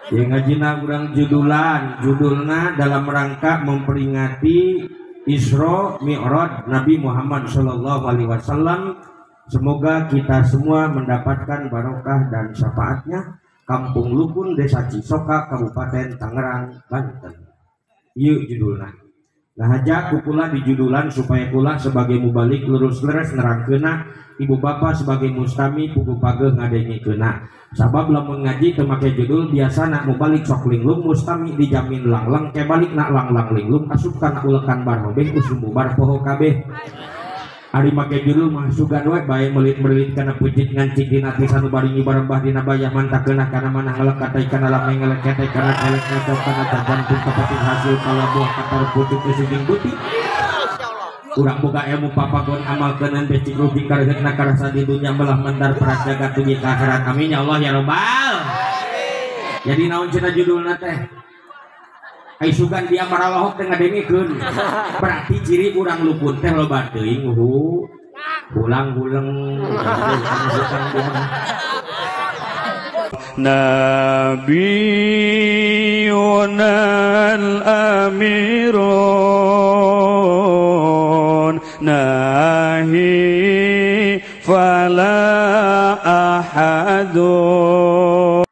yang ngajina urang judulna dalam rangka memperingati Isra Mi'raj Nabi Muhammad Shallallahu Alaihi Wasallam. Semoga kita semua mendapatkan barokah dan syafaatnya. Kampung Lukun, Desa Cisoka, Kabupaten Tangerang, Banten. Ieu judulna. Nah aja kukula di judulan supaya kula sebagai mubalik lurus leres nerangkeuna, ibu bapak sebagai mustami pugu page ngadengikeuna. Sabab lamun ngaji teu make judul biasana mubalik sok linglung mustami dijamin langlang ke balik nak langlang linglung asup kana ulekan barobeh usum bubar poho kabeh. Ari make judul mah sugan we bae melit-melit kana pucit ngancik dina ati sanubaring barembah dina bayah mantakeunah kana manah ngelekatay kana lameng ngelekatay kana elek ngatok kana tergantung kapating hasil kalabuh katar pucuk esuging buti. Urang boga ilmu papagon amalkeun becik rugi karehetna karasa di dunya belah mandar prajagat dugi ka akhirat. Amin ya Allah ya Rabbal. Jadi naon cenah judulna teh? Ai sugan dia marawahok teh ngadengikeun. Berarti ciri urang luput teh loba teuing ulang-ulang Nabiyunal amirun nahi fala ahadun.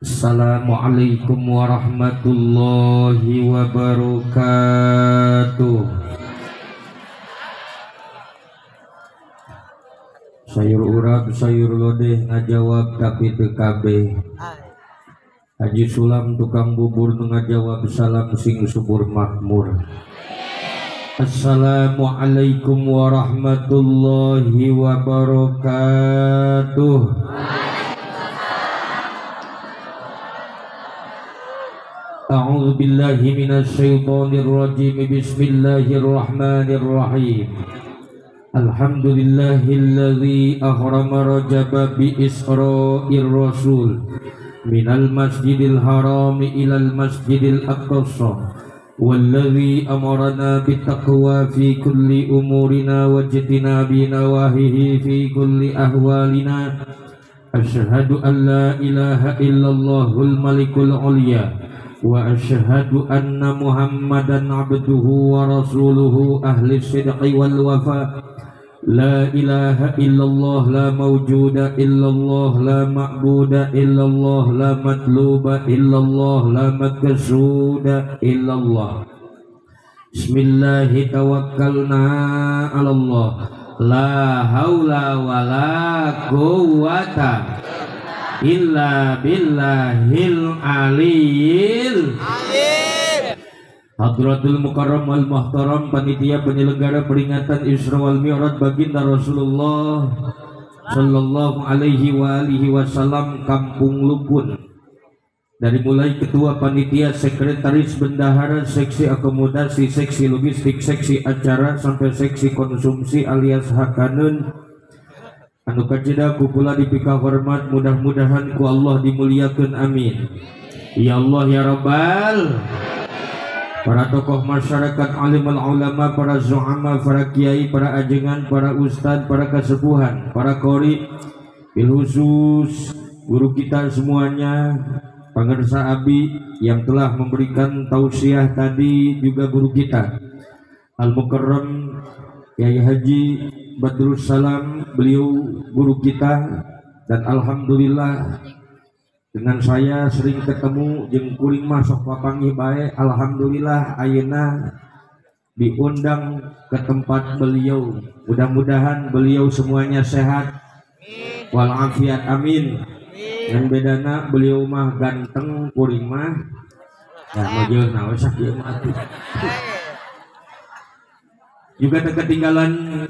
Assalamualaikum warahmatullahi wabarakatuh. Sayur urap sayur lodeh ngajawab tapi teu kabeh. Haji Sulam tukang bubur ngajawab salam sing subur makmur. Assalamualaikum warahmatullahi wabarakatuh. A'udzu billahi minasy syaithanir rajim. Bismillahirrahmanirrahim. Alhamdulillahilladzi ahrama rajaba bi isra'ir rasul minal masjidil haram ilal masjidil aqsa walladzi amarna bittaqwa fi kulli umurina wajtina binawahihi fi kulli ahwalina. Asyhadu an la ilaha illallahul malikul ulya wa asyhadu anna Muhammadan abduhu wa rasuluhu ahli sidqi wal wafa. La ilaha illallah la mawjuda illallah la ma'buda illallah la matluba illallah la maksuda illallah. Bismillahi tawakkalna ala Allah. La haula wa la quwwata illa billahil aliyil azim. Hadratul Mukarram wal Muhtaram, panitia penyelenggara peringatan Isra wal Mi'raj baginda Rasulullah sallallahu alaihi wa alihi wasallam, Kampung Lupun. Dari mulai ketua panitia, sekretaris, bendahara, seksi akomodasi, seksi logistik, seksi acara sampai seksi konsumsi alias hakaneun anu kajeda kukula dipika hormat, mudah-mudahan ku Allah dimuliakeun, amin ya Allah ya Rabbal. Para tokoh masyarakat, alimul ulama, para zu'ama, para kiai, para ajengan, para ustad, para kasepuhan, para qori, bil khusus guru kita semuanya, pangersa abi yang telah memberikan tausiah tadi, juga guru kita Al-Mukarram Yai Haji Badrus Salam, beliau guru kita, dan alhamdulillah dengan saya sering ketemu jeung kuring mah sok papanggih bae. Alhamdulillah ayeuna diundang ke tempat beliau. Mudah-mudahan beliau semuanya sehat walafiat, amin. Yang bedana beliau mah ganteng, kuring mah ya majeuna we sakieu mah atuh. Juga tak ketinggalan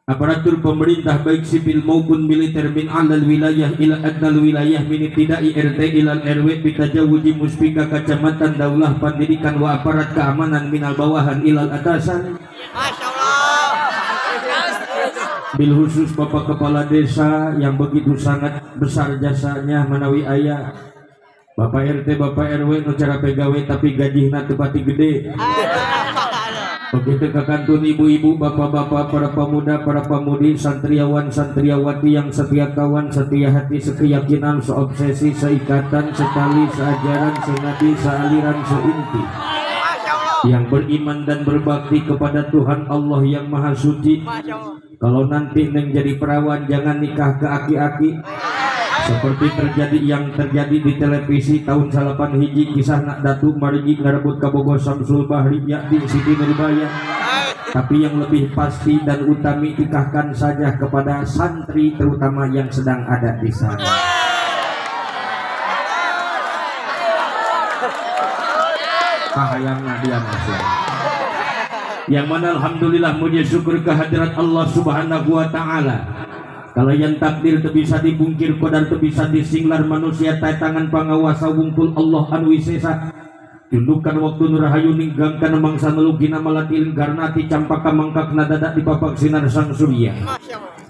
aparatur pemerintah baik sipil maupun militer min alal wilayah ila adnal wilayah min ibtidai RT ilal RW bitajawuji muspika kecamatan daulah pendidikan wa aparat keamanan minal bawahan ilal atasan. Masyaallah. Bil khusus Bapak Kepala Desa yang begitu sangat besar jasanya menawi ayah Bapak RT Bapak RW nu cara pegawai tapi gajihna teu pati gede. Begitu kakantun ibu-ibu, bapak-bapak, para pemuda, para pemudi, santriawan, santriawati yang setia kawan, setia hati, sekeyakinan, seobsesi, seikatan, setali, seajaran, senadi, sealiran, seinti, yang beriman dan berbakti kepada Tuhan Allah yang Maha Suci. Kalau nanti neng jadi perawan jangan nikah ke aki-aki seperti yang terjadi di televisi tahun 8 hiji, kisah nak Datuk Marigi ngarebut kabogoh Samsul Bahri yakni Siti Nurbaya. Tapi yang lebih pasti dan utami, nikahkan saja kepada santri terutama yang sedang ada di sana. Pahayangna dia masuk. Yang mana alhamdulillah muji syukur kehadirat Allah Subhanahu wa taala. Kalau yang takdir itu bisa dibungkir, kodar itu bisa disinglar manusia tangan pangawasa wungkul Allah anu wisesa. Tundukan waktu nurahayu ninggangkan mangsa nelugina malatilin garnati campaka mangkak nadadak di papak sinar sang surya.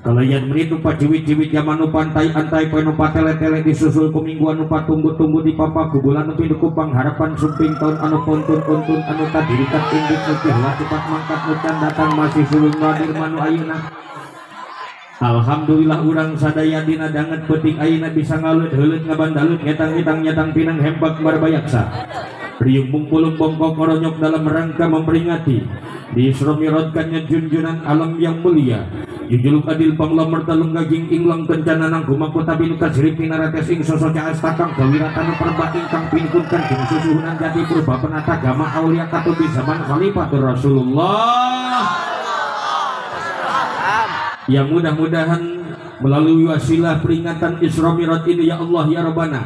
Kalau yang menitu paciwit-ciwit zaman nu pantai antai poe nu patele-tele disusul kumingguan nu patumbuh-tumbuh di papak kubulan nu pindukupang harapan sumping tahun anu pontun-pontun anu tadirikat induk nutih lah cepat mangkat nucan datang masih sulung nadir manu ayeuna. Alhamdulillah urang sadaya dina danget peting ayeuna bisa ngalut heuleut ngabandalut ngetang-ngetang nyatang pinang hempak marbayaksa. Riung bungpulung bongkok koronyok dalam rangka memperingati diisromirodkannya junjunan alam yang mulia. Jujuluk adil panglamar talung gaging inglang kencana nang kumakota binukan sirip pinarates ing sosok caas takang gawiratan perbating kang pinkunkan ing susuhunan jati purba penata gama aulia katubi zaman khalifatur Rasulullah. Yang mudah-mudahan melalui wasilah peringatan Isra Mi'raj ini ya Allah ya Rabbana,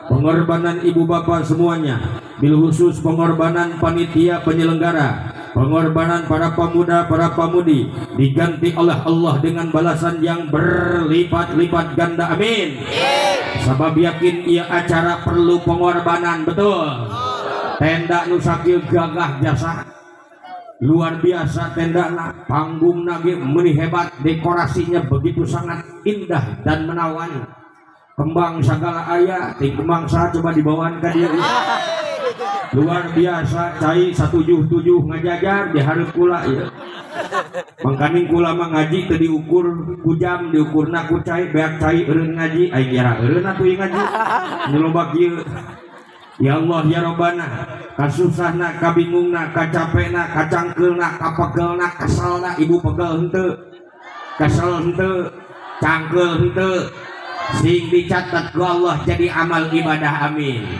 pengorbanan ibu bapak semuanya, bil khusus pengorbanan panitia penyelenggara, pengorbanan para pemuda para pemudi diganti oleh Allah dengan balasan yang berlipat-lipat ganda, amin. Sabab yakin ia acara perlu pengorbanan, betul. Tenda nusakil gagah jasa luar biasa, tenda panggung nage meni hebat, dekorasinya begitu sangat indah dan menawan. Kembang segala ayah, kembang saya coba dibawaan ke dia. Luar biasa, cai 177 ngajajar diharap kula ya. Mangkaning kula mah ngaji teu diukur ku jam, diukurna ku cai, beak cai eureun ngaji, ai kira eureun atuh ngaji. Nu loba kieu. Ya Allah ya Rabbana, kasusahna, kabingungna, kacapena, kacangkelna, kapegelna, keselna, ibu pegel henteu, kesel henteu, cangkel henteu, sing dicatat ku Allah jadi amal ibadah, amin.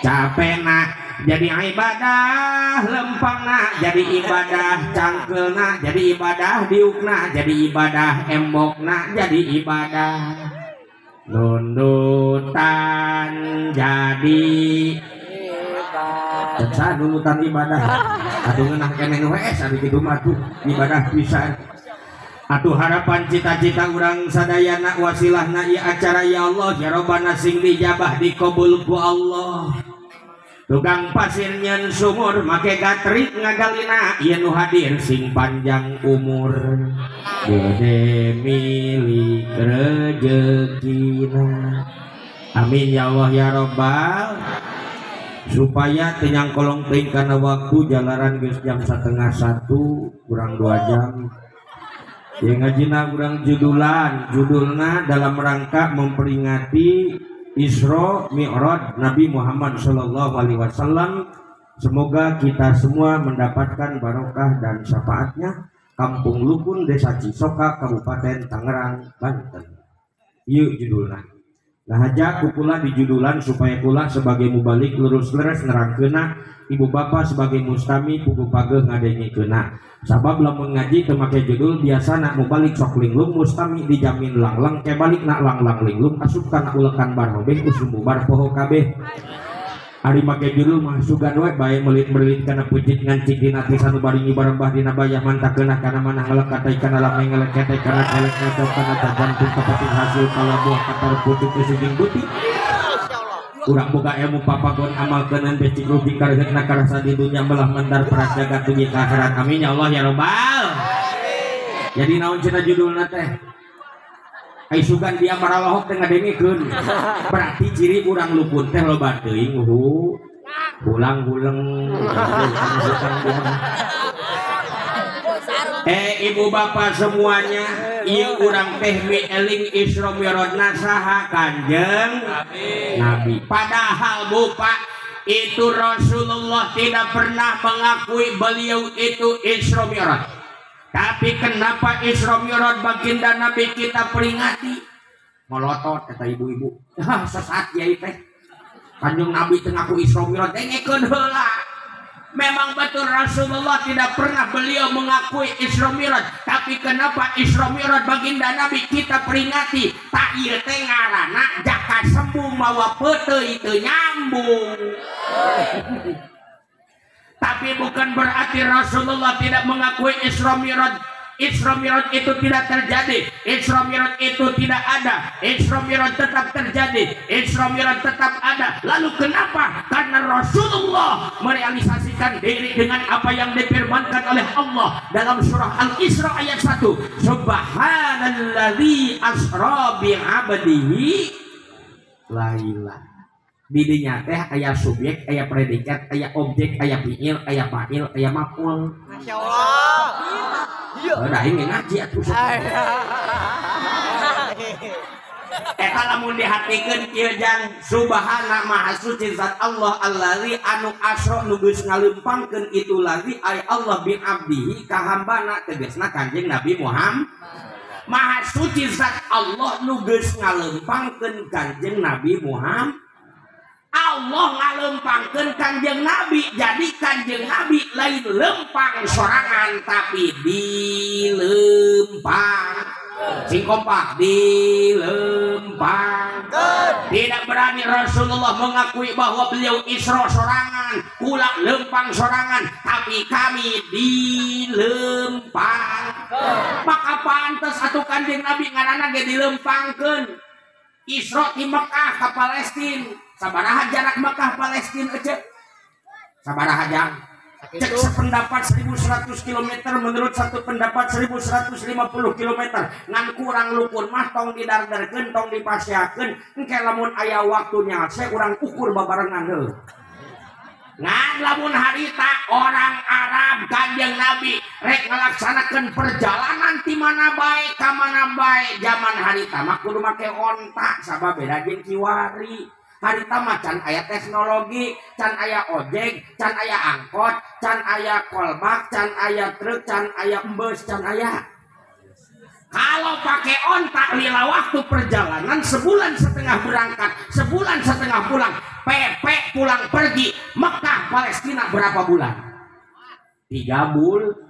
Capena jadi ibadah, lempangna jadi ibadah, cangkelna jadi ibadah, diukna jadi ibadah, embokna jadi ibadah, nundutan jadi ibadah. Nundutan ibadah. Aduh ngenah kene wes ari kitu mah tuh ibadah pisan. Atuh harapan cita-cita urang sadayana wasilahna ieu acara ya Allah ya Rabbana sing dijabah dikabul ku Allah. Tukang pasir nyen sumur make gatrik ngagalina ieu nu hadir sing panjang umur. Gede milik rezekina. Amin ya Allah ya Rabbal. Supaya tenyang kolong teuing kana waktu jalaran geus jam 12:30 kurang 2 jam. Yang ngajina kurang judulna dalam rangka memperingati Isra Mi'raj Nabi Muhammad Shallallahu Alaihi Wasallam. Semoga kita semua mendapatkan barokah dan syafaatnya. Kampung Lukun, Desa Cisoka, Kabupaten Tangerang, Banten. Yuk judulna. Nah aja kukula di judulan supaya kula sebagai mubalik lurus leres nerangkeuna, ibu bapak sebagai mustami pugu pageh ngadengikeuna. Sabab lamun ngaji teu make judul biasana mubalik sok linglung, mustami dijamin langlang ke balik nak langlang linglung asup kana ulekan barobeh usum bubar poho kabeh. Ari make judul mah sugan we bae melit-melit kana pucit ngancik dina tisanu baringi barembah dina bayah mantakeunah kana manah ngelekat kana lameng ngeleketai kana kelek ngacok kana jantung kapating hasil kala buah katar pucuk suging buti. Urang boga ilmu papagon amalkeun teh cik rugi kareukeutna karasa di dunya belah mendar peras jagat dugi ka akhirat, amin ya Allah ya Rabbal. Jadi naon cenah judulna teh? ai sugan dia maralohok teh ngadengikeun berarti ciri urang luput teh loba teuing ulang-ulang. Ibu bapak semuanya, ieu urang teh eling Isra Mi'rajna saha Kanjeng Nabi. Padahal Bapak itu Rasulullah tidak pernah mengakui beliau itu Isra Mi'raj. Tapi kenapa Isra Mi'raj baginda Nabi kita peringati? Molotot kata ibu-ibu. Sesat ya teh. Kanjeng Nabi teu ngaku Isra Mi'raj dengekeun heula. Memang betul Rasulullah tidak pernah beliau mengakui Isra Mi'raj. Tapi kenapa Isra Mi'raj baginda Nabi kita peringati? Tak ieu teh ngaranna jaka sembuh mawa peuteuy teu nyambung. Tapi bukan berarti Rasulullah tidak mengakui Isra Mi'raj. Isra Mi'raj itu tidak terjadi. Isra Mi'raj itu tidak ada. Isra Mi'raj tetap terjadi. Isra Mi'raj tetap ada. Lalu kenapa? Karena Rasulullah merealisasikan diri dengan apa yang difirmankan oleh Allah dalam surah Al-Isra ayat 1. Subhanalladzi asra bi'abdihi lailan. Didinya teh aya subjek, aya predikat, aya objek, aya fiil, aya fa'il, aya maf'ul. Masyaallah. Udah ini ngaji atuh. Eta lamun dihatikeun kieu jang subhana maha suci zat Allah allazi anu asra nu geus ngaleumpangkeun itu lazi ay Allah bi abdihi ka hambana tegasna Kanjeng Nabi Muhammad. Maha suci zat Allah nu geus ngaleumpangkeun Kanjeng Nabi Muhammad. Allah ngalempangkeun Kanjeng Nabi, jadi Kanjeng Nabi lain lempang sorangan tapi dilempang. Sing kompak dilempang. Tidak berani Rasulullah mengakui bahwa beliau Isra sorangan, kula lempang sorangan, tapi kami dilempang. Maka pantes atuh Kanjeng Nabi ngaranna ge dilempangkeun. Isra di Mekah ke Palestina. Sabaraha jarak Mekah Palestina aja. Sabaraha jang? Cek sependapat 1100 km, menurut satu pendapat 1150 km. Ngan kurang lupun mah tong didardarkeun, tong dipasiakeun. Engke lamun aya waktunya saya urang ukur babarengan heuh. Ngan lamun harita orang Arab Kanjeng Nabi rek ngalaksanakeun perjalanan ti mana bae ka mana bae zaman harita mah kudu make onta sabab beda jeung kiwari. Harita mah can aya teknologi, can aya ojek, can aya angkot, can aya kolbak, can aya truk, can aya bus, can aya. Kalau pakai onta lila waktu perjalanan sebulan setengah berangkat, sebulan setengah pulang, PP pulang pergi. Mekah Palestina berapa bulan? 3 bulan.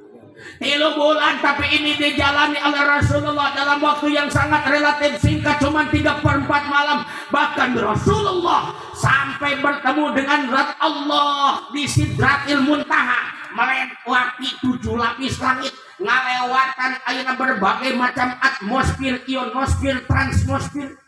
3 bulan, tapi ini dijalani oleh Rasulullah dalam waktu yang sangat relatif singkat, cuma 3/4 malam. Bahkan Rasulullah sampai bertemu dengan Zat Allah di Sidratil Muntaha, melewati 7 lapis langit, ngalewatan ayeuna berbagai macam atmosfer, ionosfer, transmosfer,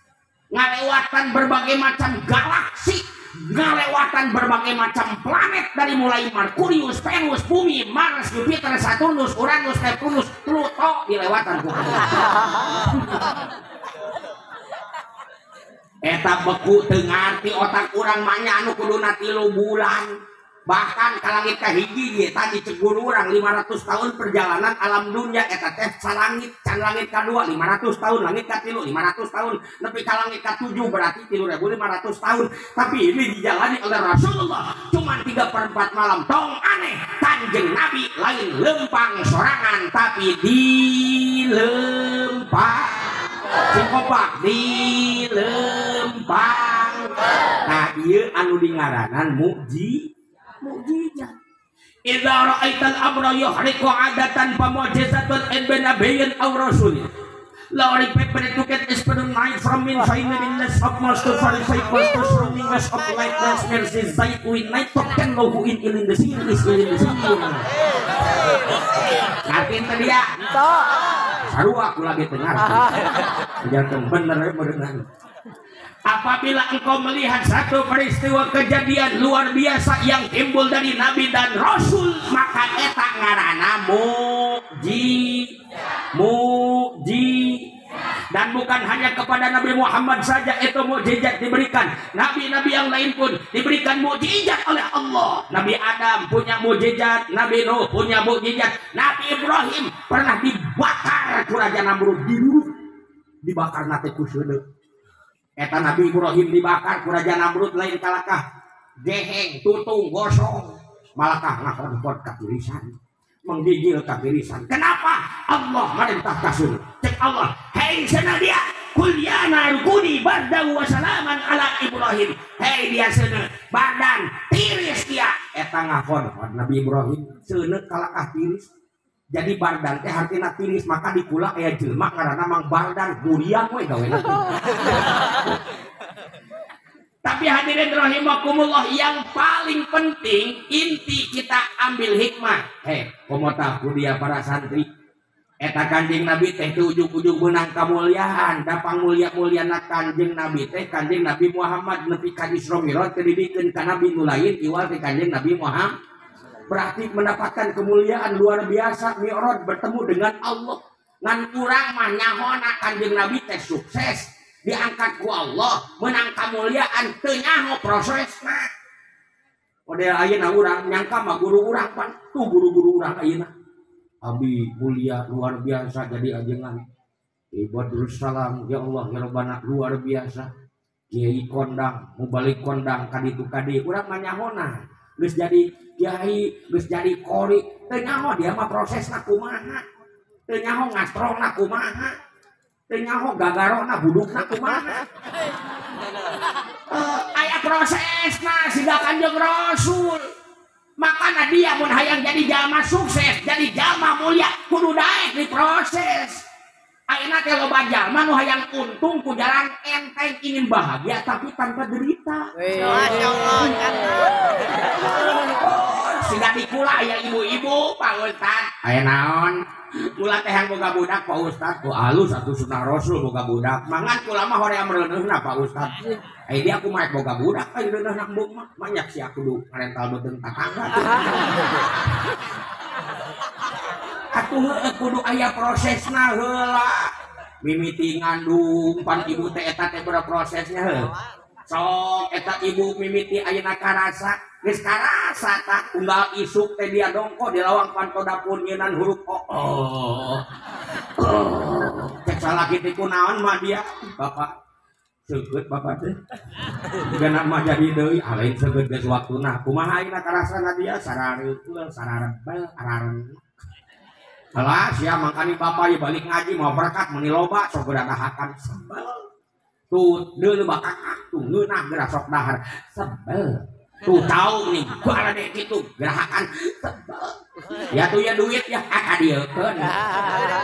ngalewatan berbagai macam galaksi, ngalewatan berbagai macam planet dari mulai Merkurius, Venus, Bumi, Mars, Jupiter, Saturnus, Uranus, Neptunus, Pluto dilewatan ku. Eta beku teu ngarti otak urang mah nya anu kuduna 3 bulan. Bahkan ka langit kahiji ge tadi cegur urang 500 tahun perjalanan alam dunia eta teh salangit can langit kadua 500 tahun, langit katilu 500 tahun, nepi ka langit ka-7 berarti 3500 tahun. Tapi ini dijalani oleh Rasulullah cuma 3/4 malam. Tong aneh Kanjeng Nabi lain lempang sorangan tapi dilempang. Sing kompak dilempang. Nah ieu anu dingaranan mukjizat. Idza ra'aital amra yuhriqu 'adatan fa mu'jizatun ibn nabiyyin aw rasul. La prepare to get is for the night from in shining less of most to verify most to showing less of light less mercy sight we night to can know who in the sea is in the sea. Ngertiin tadi ya? Sarua aku lagi dengar. Jangan bener berenang. Apabila engkau melihat satu peristiwa kejadian luar biasa yang timbul dari Nabi dan Rasul, maka eta ngaranna mukjizat. Dan bukan hanya kepada Nabi Muhammad saja itu mukjizat diberikan. Nabi-nabi yang lain pun diberikan mukjizat oleh Allah. Nabi Adam punya mukjizat, Nabi Nuh punya mukjizat, Nabi Ibrahim pernah dibakar ku Raja Namrud, dibakar nate ku seudeuh. Eta Nabi Ibrahim dibakar ku Raja Namrud lain kalakah geheng, tutung, gosong, malakah ngahon-hon kakirisan, menggigil kakirisan. Kenapa? Allah merintah kasun. Cek Allah, hei sana dia, kul ya nar kuni bardan wa salaman ala Ibrahim. Hei dia sana, bardan tiris dia. Eta ngahon Nabi Ibrahim seuneu kalakah tiris. Jadi bardan teh artina tiris, maka dikula aya jelema ngaranna Mang Bardan, guriang we gawena. Tapi hadirin rahimakumullah, yang paling penting inti kita ambil hikmah. Komota kudia para santri. Eta Kanjeng Nabi teh ujug-ujug menang kamuliaan, dapang mulia-muliana Kanjeng Nabi teh Kanjeng Nabi Muhammad nepi ka Isra Mi'raj teh dibikeun ka nabi nu lain iwal teh Kanjeng Nabi Muhammad. Berarti mendapatkan kemuliaan luar biasa Mi'raj bertemu dengan Allah. Ngan urang mah nyahona Kanjeng Nabi teh sukses diangkat ku Allah, menang kemuliaan teu nyaho prosesna. Model ayeuna urang nyangka mah guru urang pan, tuh guru-guru urang ayeuna. Abi mulia luar biasa jadi ajengan. Ibadul salam ya Allah ya Rabbana luar biasa. Kiai kondang, mubalik kondang kaditu kadi urang mah nyahona. Geus jadi kiai, geus jadi qori, teu nyaho dia mah prosesna kumaha. Teu nyaho ngastrona kumaha. Teu nyaho gagarona budukna kumaha. Aya prosesna siga Kanjeng Rasul. Makanya dia mun hayang jadi jalma sukses, jadi jalma mulia, kudu daek diproses. Ayeuna teh loba jalma nu hayang untung ku jalan enteng ingin bahagia tapi tanpa derita. Masyaallah. Siga dikula aya ibu-ibu, Pak Ustad. Aya naon? Kula teh yang boga budak Pak Ustad, ku alus atuh sunah Rasul boga budak. Mangan kula mah hoream reuneuhna Pak Ustad. Dia aku maek boga budak ayo reuneuh nak buk mah banyak sih aku kudu rental beuteung tatangga. Atuh kudu aya prosesna heula. Mimiti ngandung pan ibu teh eta teh berprosesnya heuh. Sok eta ibu mimiti ayeuna karasa, geus karasa tah unggal isuk teh dia dongko di lawang pantoda punjeunan huruf o. Cek salaki teh kunaon mah dia, Bapak. Seukeut Bapak teh. Gana mah jadi deui alain seukeut geus waktuna. Kumaha ayeuna karasana dia sarareukeul, sararebel, araren. Alah sia mangkani Bapak ieu balik ngaji mau berkat meni loba sok gerahakan sembel. Tuh deuleu bakak tuh ngeunah geura sok dahar sembel. Tuh tahu nih gua ada dek kitu gerahakan sembel. Ya tuh ya duit ya akadiekeun.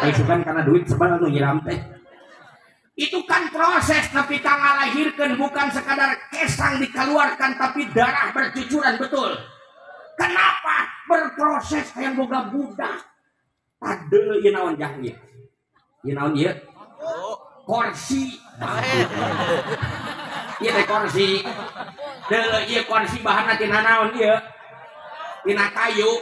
Isukan karena duit sebel nu nyiram teh. Itu kan proses tapi kang ngalahirkeun bukan sekadar kesang dikeluarkan tapi darah bercucuran betul. Kenapa berproses hayang boga budak? Tadeu ieu naon jahnya? Ieu naon ieu? Kursi. Ieu teh kursi. Deuleu ieu kursi bahanna tina naon ieu? Tina kayu.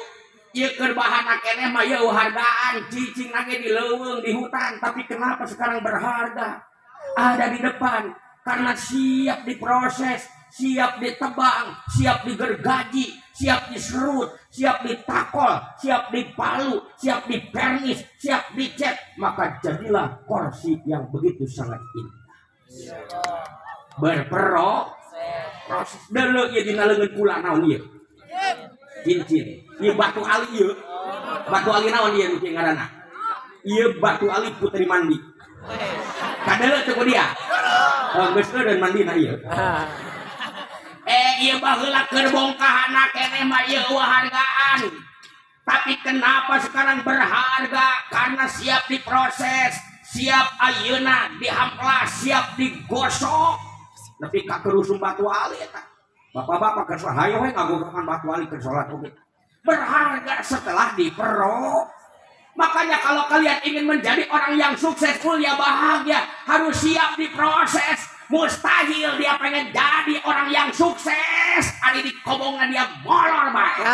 Ieu keur bahanna keneh mah ieu hargaan cicing lagi di leuweung di hutan tapi kenapa sekarang berharga? Ada di depan karena siap diproses, siap ditebang, siap digergaji, siap diserut, siap ditakol, siap dipalu, siap dipernis, siap dicet, maka jadilah kursi yang begitu sangat indah. Berproses. Deuleu ieu dina leungeun kula naon ieu? Cincin. Ieu batu ali ieu. Batu ali naon ieu nu ngaranna? Ieu batu ali putri mandi. Kadeuleu teh ku dia. Geus eureun mandina ieu. Ieu baheula keur bongkahanna keneh mah ieu hargaan. Tapi kenapa sekarang berharga? Karena siap diproses, siap ayeuna dihamplas, siap digosok. Nepi ka kerusum batu ali eta. Bapak-bapak keur hayo we ngagogokan batu ali keur salat oge. Berharga setelah dipero. Makanya kalau kalian ingin menjadi orang yang sukses, mulia, bahagia, harus siap diproses. Mustahil dia pengen jadi orang yang sukses ada di kobongan dia molor baik.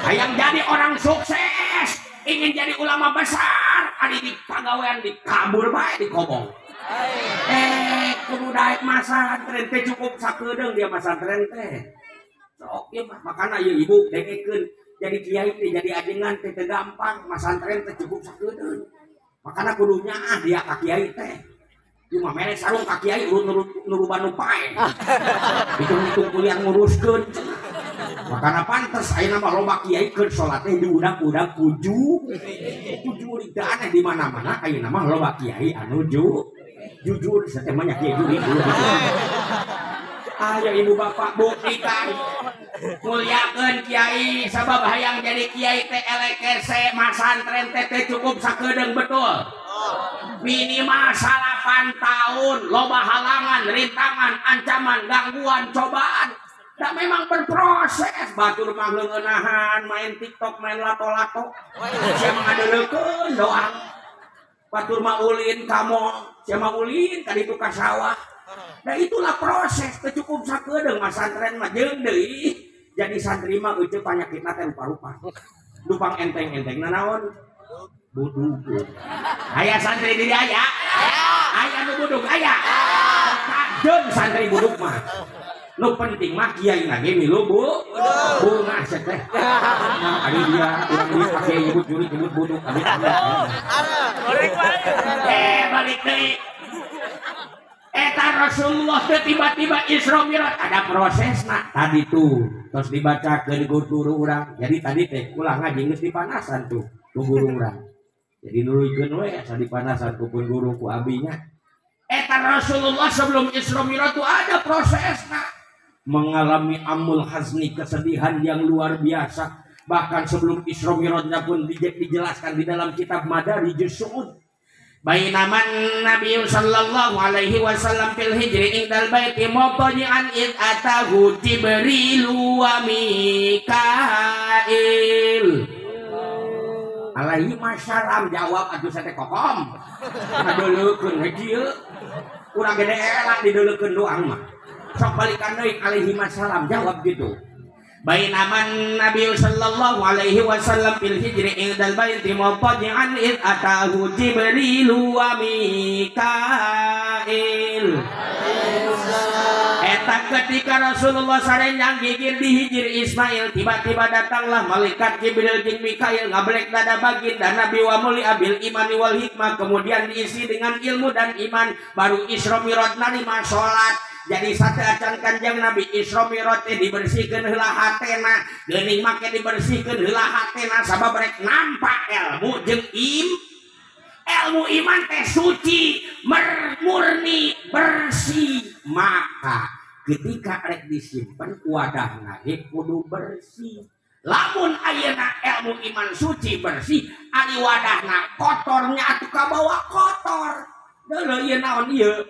hayang jadi orang sukses, ingin jadi ulama besar, ada di pegawaian di kabur bae di kobong. Kudu daek masantren teh cukup sakedeung dia masantren teh. Sok ieu makana ieu ibu dengekeun jadi kiai teh jadi ajengan teh teu gampang, masantren teh cukup sakedeung. Makana kudu nyaah dia ka kiai teh. Cuma mere sarung ka kiai urut nuruban pae. Hitung-hitung kuliah nguruskeun. Makana pantes ayeuna mah loba kiai keur salat teh diudag-udag puju aneh di mana-mana ayeuna mah loba kiai anu jujur satemanya kiai jujur. Ayo ibu bapak buktikan muliakeun kiai sabab hayang jadi kiai teh elekese masantren teh cukup sakedeung betul. Minimal 8 tahun loba halangan, rintangan, ancaman, gangguan, cobaan. Dan memang berproses. Batur mah leuneunahan, main TikTok, main lato-lato. Sia mengadeulekeun doang. Batur mah ulin kamo, sia mah ulin ka ditu ka sawah. Nah itulah proses teh cukup sakedeung masantren mah jeung deui jadi santri mah euceuk panyakitna teh rupa-rupa. Dupang enteng-enteng naon? Buduk. Aya santri di aya? Aya nu buduk aya. Kajeun santri buduk mah. Nu penting mah kiai na ge milu bunga set teh. Nah, ari dia urang di pakai nyebut juri nyebut buduk abi. Balik deui. Eta Rasulullah teh tiba-tiba Isra Mi'raj ada prosesna tadi tuh. Terus dibacakeun ku guru urang. Jadi tadi teh ulah ngaji geus dipanasan tuh ku guru urang. Jadi nuluykeun we asa dipanasan ku guru ku abinya. Eta Rasulullah sebelum Isra Mi'raj tuh ada prosesna. Mengalami amul hazni kesedihan yang luar biasa. Bahkan sebelum Isra Mi'rajnya pun dijelaskan di dalam kitab Madarijus Su'ud. Bainaman Nabi sallallahu alaihi wasallam fil hijri indal baiti mutaji'an id atahu Jibril wa Mikail. Alaihi masalam jawab atuh sate kokom. Ngadeulekeun hiji ieu. Urang gede elak dideulekeun doang mah. Sok balikan deui alaihi masalam jawab gitu. Bainaman Nabi sallallahu alaihi wasallam fil hijri indal baiti mutaji'an id atahu Jibril wa Mikail. Eta ketika Rasulullah sarenjang gigir di hijir Ismail, tiba-tiba datanglah malaikat Jibril jeung Mikail ngablek dada baginda Nabi wa muli abil imani wal hikmah, kemudian diisi dengan ilmu dan iman. Baru Isra Mi'raj narima salat. Jadi sate acan Kanjeng Nabi Isra Mi'raj teh dibersihkeun heula hatena, geuning make dibersihkeun heula hatena sabab rek nampak ilmu jeung ilmu iman teh suci, murni, bersih. Maka ketika rek disimpen wadahna ge kudu bersih. Lamun ayeuna ilmu iman suci bersih, ari wadahna kotornya atuh kabawa kotor. Deuleu ieu naon ieu?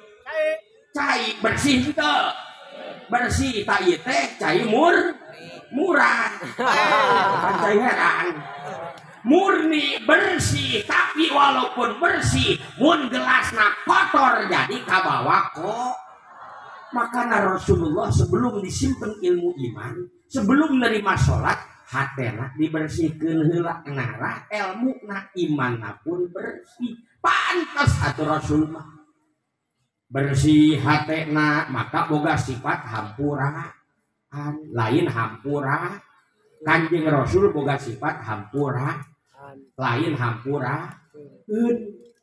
Cai bersih teu. Bersih ta ieu teh cai murah. Kan cai heran. Murni bersih, tapi walaupun bersih mun gelasna kotor jadi kabawa kok. Makanya Rasulullah sebelum disimpen ilmu iman, sebelum nerima sholat, hatena dibersihkeun heula ngarah ilmuna imanna pun bersih. Pantes atuh Rasulullah bersih hatena, maka boga sifat hampuraan. Lain hampura. Kanjeng Rasul boga sifat hampura. Lain hampura.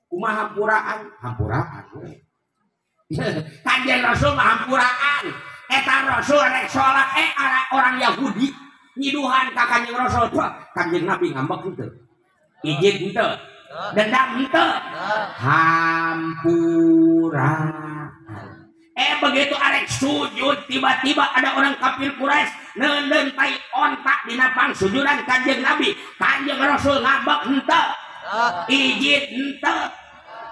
Kumaha hampuraan? Hampuraan we. Kanjeng Rasul mah hampuraan. Eta Rasul rek salat orang Yahudi nyiduhan ka Kanjeng Rasul. Kanjeng Nabi ngambek henteu. Ijin henteu. Dendam henteu. Hampuraan. Begitu arek sujud tiba-tiba ada orang kafir Quraisy neundeun tai ontak dina pangsujudan Kanjeng Nabi. Kanjeng Rasul ngambek henteu. Ijin henteu.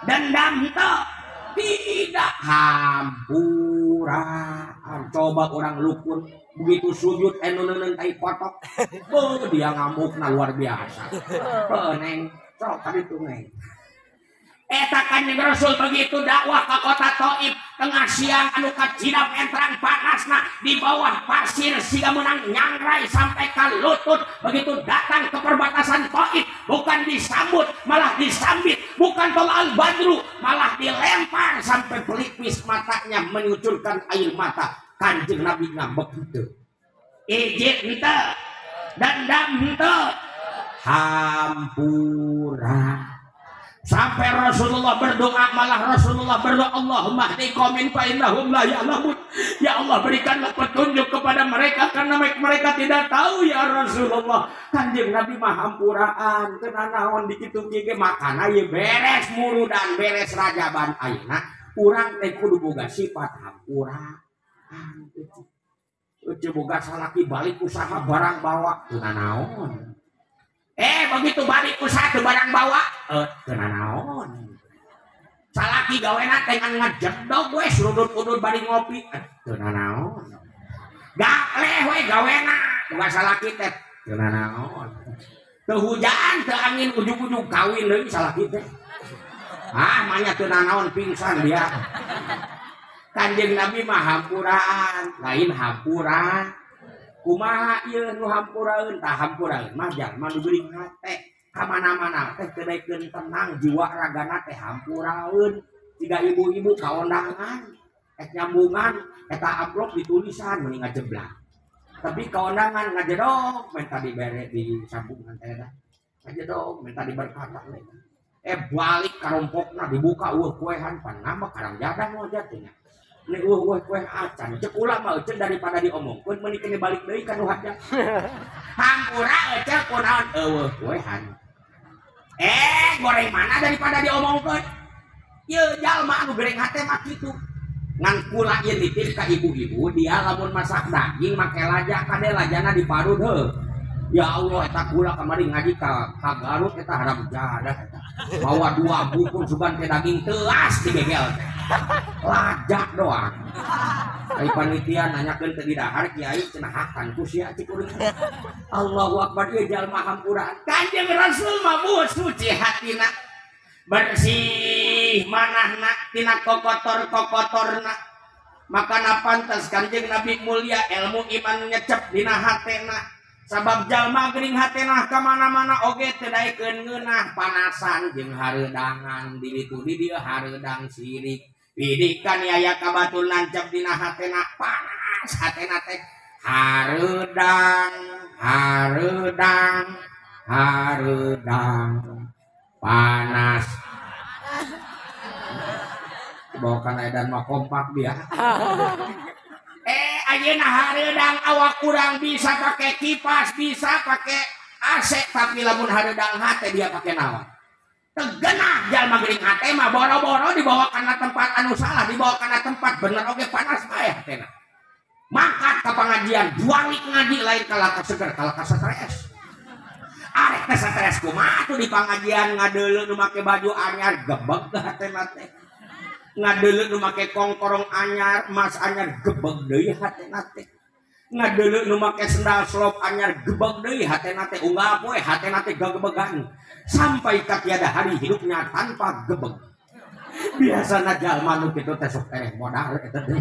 Dendam henteu. Tidak. Hampuraan. Coba orang lukun begitu sujud neundeun tai potok. Dia ngamukna luar biasa. Neng sok kaditu neng. Eta Kanjeng Rasul begitu dakwah ke kota Taif tengah siang anu kajidam entrang panasna di bawah pasir siga menang nyangrai sampai ke lutut. Begitu datang ke perbatasan Taif bukan disambut malah disambit, bukan tolak al-badru malah dilempar sampai pelipis matanya menyucurkan air mata. Kanjeng Nabi ngambek itu ijik ente dendam ente hampura. Sampai Rasulullah berdoa, malah Rasulullah berdoa, Allahumma hdi qaumin fa innahum la ya'lamun. Ya Allah, berikanlah petunjuk kepada mereka karena mereka tidak tahu ya Rasulullah. Kanjeng Nabi mah hampuraan, teu naon dikitu ge makana ye beres murudan, beres rajaban ayeuna. Urang teh kudu boga sifat hampuraan. Eueuh boga salaki balik usaha barang bawa teu naon. Begitu balik usaha ke barang bawa kena naon salaki gawena dengan ngejedog we surudut-udut bari ngopi kena naon gakleh we gawena bukan salaki teh kena naon teu hujan teu angin ujug-ujug kawin deui salaki teh manya teu naon pingsan dia. Kanjeng Nabi mah hampuraan lain hampura kumaha ieu nu hampuraeun tah hampuraeun mah jalma nu geuring hate ka mana-mana teh kedaikeun tenang jiwa ragana teh hampuraeun siga ibu-ibu kaondangan nyambungan eta amplop ditulisan mending ngajeblak tapi kaondangan ngajedog minta dibere di sambungan teh ngajedog minta diberkatan balik karompokna dibuka kuehan pan nama karang jadang moja teh nih kue acan cek ulah mah cek daripada diomongkeun meuni kene balik deui ka nu hajat hampura cek kunaon kuehan goreng mana daripada diomongkeun ieu jalma anu goreng hate mah kitu ngan kula ieu nitip ka ibu-ibu dia lamun masak daging make laja kade lajana diparut heuh ya Allah eta kula kamari ngaji ka Garut eta haram jadah eta bawa 2 buku sugan teh daging teas digegel teh lajak doang. Ai panitia nanyakeun teu didahar kiai cenah hakan ku sia cik urang. Allahu akbar ieu jalma hampuraan. Kanjeng Rasul mah suci hatina. Bersih manahna tina kokotor-kokotorna. Maka pantas Kanjeng Nabi mulia ilmu iman nyecep dina hatena. Sabab jalma geuning hatena ka mana-mana oge teu daekeun ngeunah panasan jeung hareudangan di dieu hareudang sirik. Pidikan yaya kabatul nancep dina hatena panas hatena teh hareudang panas bawakan edan mah kompak dia ayeuna hareudang awak kurang bisa pakai kipas bisa pakai AC tapi lamun hareudang hate dia pakai naon tegenah jalma geuning hate mah boro-boro dibawa kana tempat anu salah dibawa kana tempat bener oge panas bae hatena mangkat ka pangajian balik ngaji lain kalaka seger kalaka stres arek teh stres kumaha tuh di pangajian ngadeuleu nu make baju anyar gebeg hatena teh ngadeuleu nu make kongkorong anyar emas anyar gebeg deui hatena teh ngadeuleu nu make sendal slop anyar gebeg deui hatena teh unggah poe hatena teh gagebegan sampai katiada hari hidupnya tanpa gebeg. Biasana jalma nu kitu teh sok modal eta teh.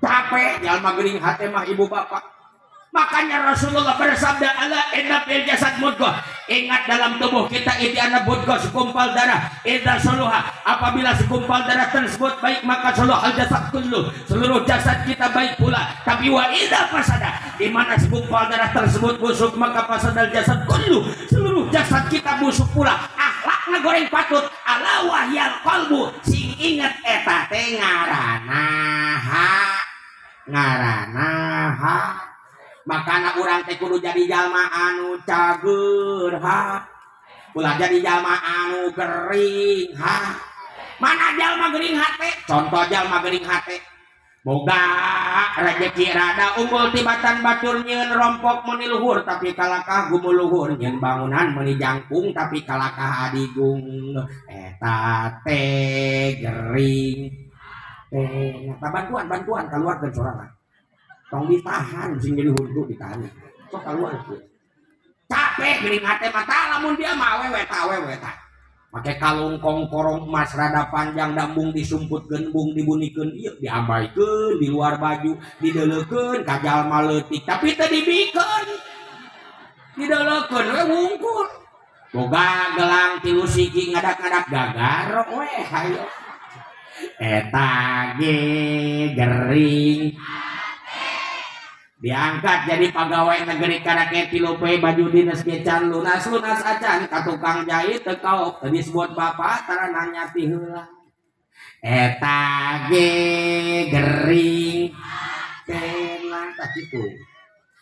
Capek jalma geuning hate mah ibu bapak. Makanya Rasulullah bersabda ala inna fil jasad mudghah. Ingat dalam tubuh kita itu ada mudghah segumpal darah. Idza saluha apabila segumpal darah tersebut baik maka saluhal jasad kullu. Seluruh jasad kita baik pula. Tapi wa idza fasada di mana segumpal darah tersebut busuk maka fasadal jasad kullu. Seluruh jasad kita busuk pula. Akhlakna goreng patut ala wahyal qalbu sing inget eta teh ngaranna makana urang teh kudu jadi jalma anu cager ulah jadi jalma anu gering mana jalma gering hate contoh jalma gering hate boga rezeki rada unggul tibatan batur nyeun rompok meni luhur tapi kalakah gumuluhur nyeun bangunan meni jangkung tapi kalakah adigung eta teh gering bantuan keluar ke sorangan tong ditahan sing jadi hundu ditahan sok keluar tuh capek geuning hate mata lamun dia mah awewe ta pakai kalung kongkorong emas rada panjang dambung disumput gembung dibunikeun ieu diabaikeun di luar baju dideulekeun kajal maleutik tapi teu dibikeun dideulekeun we wungkul boga gelang tilu siki ngadak-ngadak gagar we hayo eta ge gering diangkat jadi pegawai negeri karena tilu pe baju dinas kecan lunas acan ka tukang jahit teu kaok teu disebut bapak tara nanya ti heula eta ge gering tenang tak kitu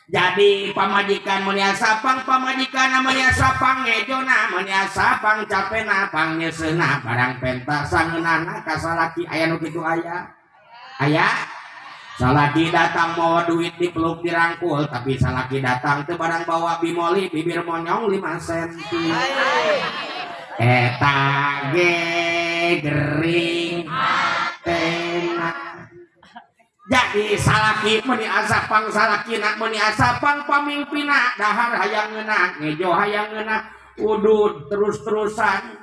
jadi pamajikan mulia sapang pamajikan mulia sapang ngejona mulia sapang capena pangnyeuseuna barang pentas sangeunana ka salaki aya nu kitu aya salaki datang bawa duit dipeluk dirangkul tapi salaki datang teu barang bawa bimoli bibir monyong 5 senti eta ge gering tenang jadi salaki meni asapang salakina meni asapang pamimpina dahar hayang ngeunah ngejo hayang ngeunah udud terus-terusan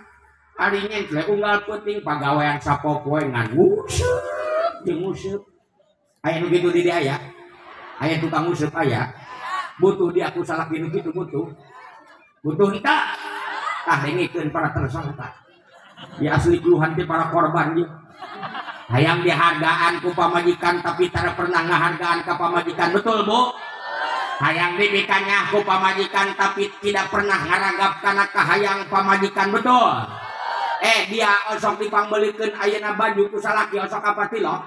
ari nyen unggal peuting pagawean sapopoe ngan nguseup jeung nguseup aya nu kitu di dia aya tukang nguseup aya butuh di aku salaki nu kitu butuh henteu tah dengikeun para tersangka ya asli keluhan ti para korban ieu hayang dihargaan ku pamajikan tapi tara pernah ngahargaan ka pamajikan betul Bu hayang dibikanya ku pamajikan tapi tidak pernah ngaragap kana kahayang pamajikan betul dia osok dipangbelikeun ayeuna baju ku salaki osok apa tilok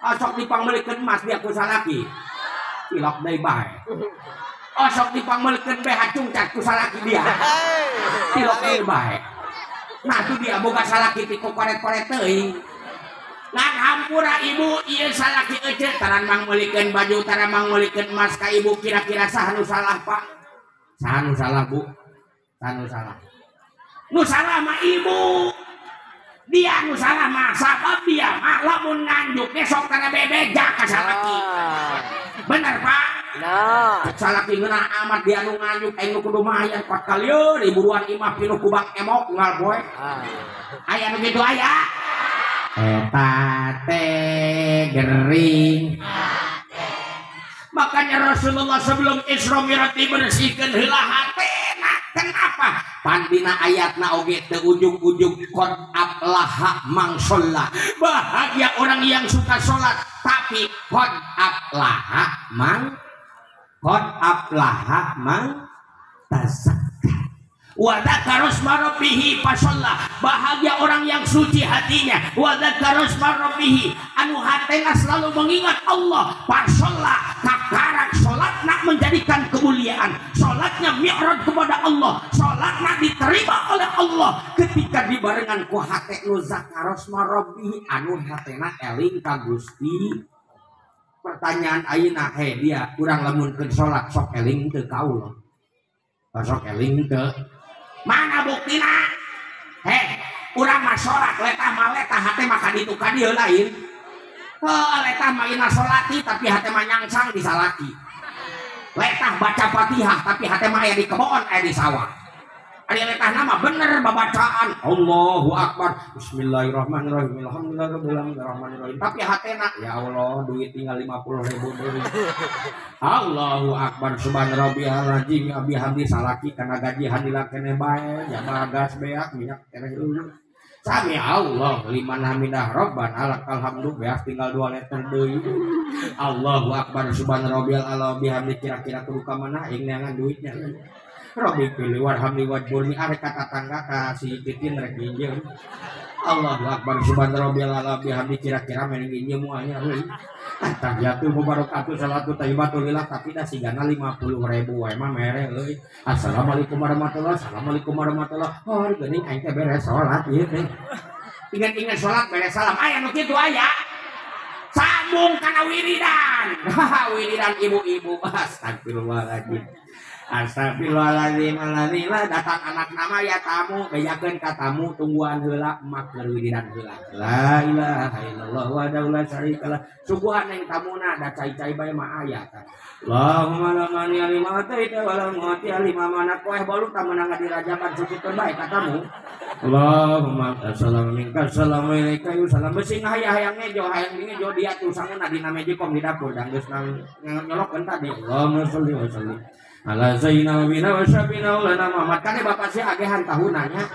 osok dipangbelikeun emas dia ku salaki tilok deui bae osok dipangbelikeun BH cungcat ku salaki dia tilok deui bae nah tu dia boga salaki ti ku koret-koret teuing ngan hampura ibu ieu salaki eceuk taran mangmeulikeun baju taran mangmeulikeun emas ka ibu kira-kira saha nu salah Pak saha nu salah Bu saha nu salah nu salah mah ibu dia nu salah mah sabab dia mah lamun nganjuk besok kana bebeja ka salaki bener Pak nah salaki ngeunah amat dia nu nganjuk aing nu kudu mayan 4 kalieur ribuan imah pinuh kubang emok ngal boy aya nu kitu aya eta teh gering makanya Rasulullah sebelum Isra Mi'raj dibersihkeun heula hatena kenapa pandina ayatna oge teu ujug-ujug qad aflaha man shalla bahagia orang yang suka salat tapi qad aflaha man tazakka wa dzakara isma rabbih fasalla bahagia orang yang suci hatinya wa dzakara isma rabbih anu hatena selalu mengingat Allah fasalla kakarak salatna menjadikan kemuliaan salatnya mi'raj kepada Allah salatna diterima oleh Allah ketika dibarengan ku hate nu dzakara isma rabbih anu hatena eling ka Gusti pertanyaan ayeuna dia urang lamun keun salat sok eling teu kaula sok eling teu mana buktina urang mah salat letah mah letah hate mah kaditu ka dieu lain letah mah ina salati tapi hate mah nyangsang di salaki letah baca Fatihah tapi hate mah aya di kebon aya di sawah ari letah nama bener babacaan Allahu Akbar Bismillahirrahmanirrahim Alhamdulillahirrahmanirrahim tapi hatena ya Allah duit tinggal 50.000 deui Allahu Akbar subhanarabbiyal azim ya bihamdi salaki kana gajihan dilakene bae ya bagas beak minyak keneh dulu sami Allah liman hamidah rabbana lakal hamdu beak tinggal 2 liter deui Allahu Akbar subhanarabbiyal ala bihamdi kira-kira kudu ka mana aing neangan duitnya Robi pilih warhamni wajburni arek kata tangga kasih titin rek injeun Allahu Akbar subhanarabbiyal ala bihamdi kira-kira mending injeun moalnya euy tahiyatu mubarakatuh salatu thayyibatul lillah tapi da sigana 50.000 wae mah mere euy assalamualaikum warahmatullahi oh geuning aing teh beres salat ieu teh ingat-ingat salat beres salam aya nu kitu aya sambung kana wiridan wiridan ibu-ibu astagfirullahaladzim Astagfirullahaladzim, alhamdulillah datang anak nama ya tamu, bejakeun ka tamu tungguan heula emak keur wididan heula. La ilaha illallah wahdahu la syarikalah. Suguhan yang tamuna da cai-cai bae mah aya tah. Allahumma la mani lima ataita wa la mu'ti lima mana koeh balu ta meunang dirajakan sucikeun bae ka tamu. Allahumma assalamu minka assalamu ilaika salam beusi hayang ngejo hayang ngejo dia tuh sangeuna dina mejikom di dapur dan geus nyolokkeun tadi. Allahumma sholli wa sallim ala sayyidina wa syabina ulana Muhammad. Kane bapak sih agehan tahunannya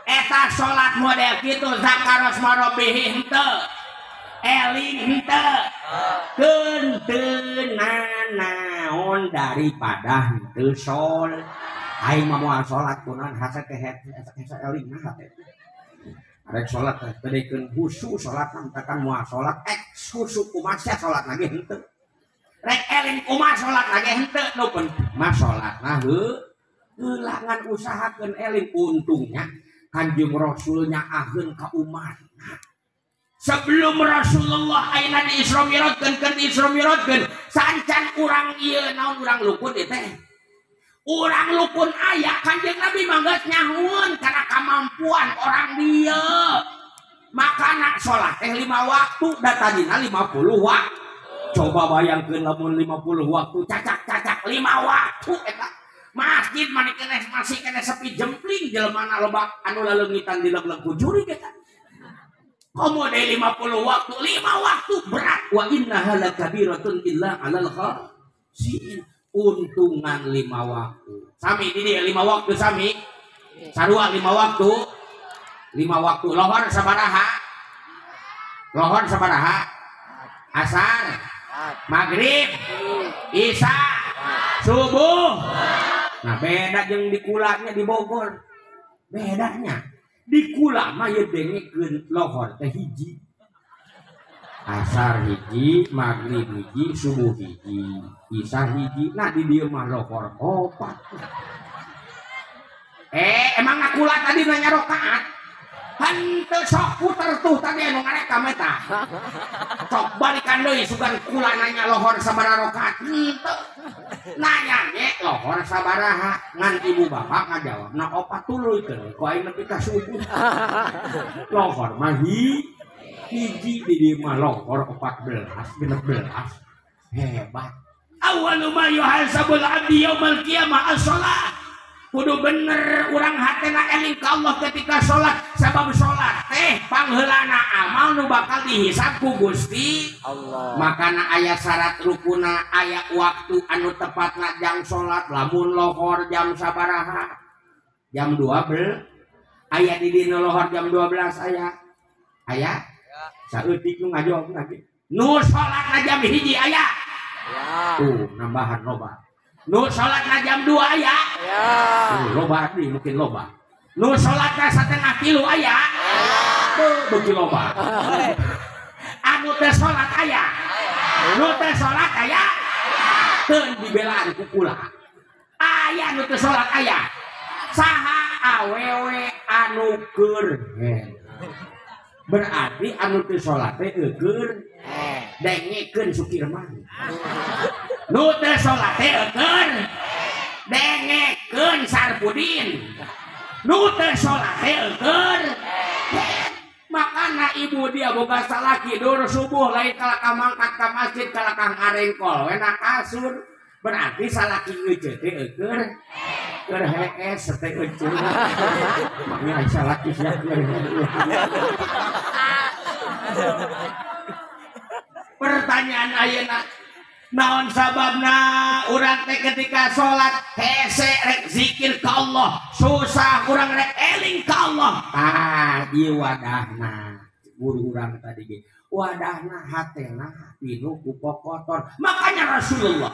eta salat model kitu zakaros marobihi henteu eling henteu keunteun naon daripada henteu sol aing mah moal salat kunaon hase teh eling nah teh arek salat teh dekeun husu salat tekan moal salat husu kumaha salat lagi henteu rek eling kumaha salat lagi henteu nu penting mah salat nah heulangan usahakeun eling untungnya Kanjeng Rasul nyaaheun ka umatna sebelum Rasulullah ayeuna di Isra Mi'rajkeun keur di Isra Mi'rajkeun sancan urang ieu naon urang lukun ieu teh urang lukun aya Kanjeng Nabi mah geus nyahun kana kamampuan orang dia makana salat teh 5 waktu da tadina 50 waktu. Coba bayangkeun lamun 50 waktu cacak-cacak 5 waktu eta masjid mani keneh masih keneh sepi jempling jelemana loba anu laleungitan di leg-leg kujuri eta komo deui 50 waktu 5 waktu berat wa innaha lakabiratun illa 'alal khashiin untungan 5 waktu sami di dieu 5 waktu sami sarua 5 waktu 5 waktu lohor sabaraha asar maghrib isya subuh. Nah beda jeung di kulanya di Bogor bedanya di kula mah ye dengekeun lohor teh hiji asar hiji maghrib hiji subuh hiji isya hiji nah di dieu mah lohor 4 emang ngakula tadi nanya rakaat henteu sok puter tuh tadi anu ngareka meta sok balikan deui sugan kula nanya lohor sabaraha rakaat henteu nanya ge lohor sabaraha ngan ibu bapak ngajawabna 43 ku aing nepi ka subuh lohor mah hiji di dieu mah lohor 14 16 hebat awwalu ma yuhasabul abdi yaumil qiyamah as-shalah kudu bener urang hatena eling ka Allah ketika salat sabab salat teh pangheulana amal nu bakal dihisab ku Gusti Allah makana aya syarat rukuna aya waktu anu tepatna jam salat lamun lohor jam sabaraha jam 12 aya di dina lohor jam 12 aya saeutik nu ngajawab lagi nu salatna jam hiji aya tuh nambahan loba nu salatna jam 2 aya loba nih mungkin loba nu salatna 2:30 aya beuki loba anu teh salat aya nu teh salat aya teu dibelaan ku kula aya nu teh salat aya saha awewe anu keur berarti anu teu salat teh keur dengekeun Sukirman nu teu salat teh keur dengekeun Sarpudin nu teu salat teh keur makana ibu dia boga salaki dur subuh lain kalaka mangkat ka masjid kalaka ngarengkol we na kasur berarti salaki euceut teh keur hees teh euceut makanya salaki sia pertanyaan ayeuna naon sababna urang teh ketika salat hese rek zikir ka Allah susah urang rek eling ka Allah ieu wadahna guru urang tadi ge wadahna hatena pinuh ku kotor makanya Rasulullah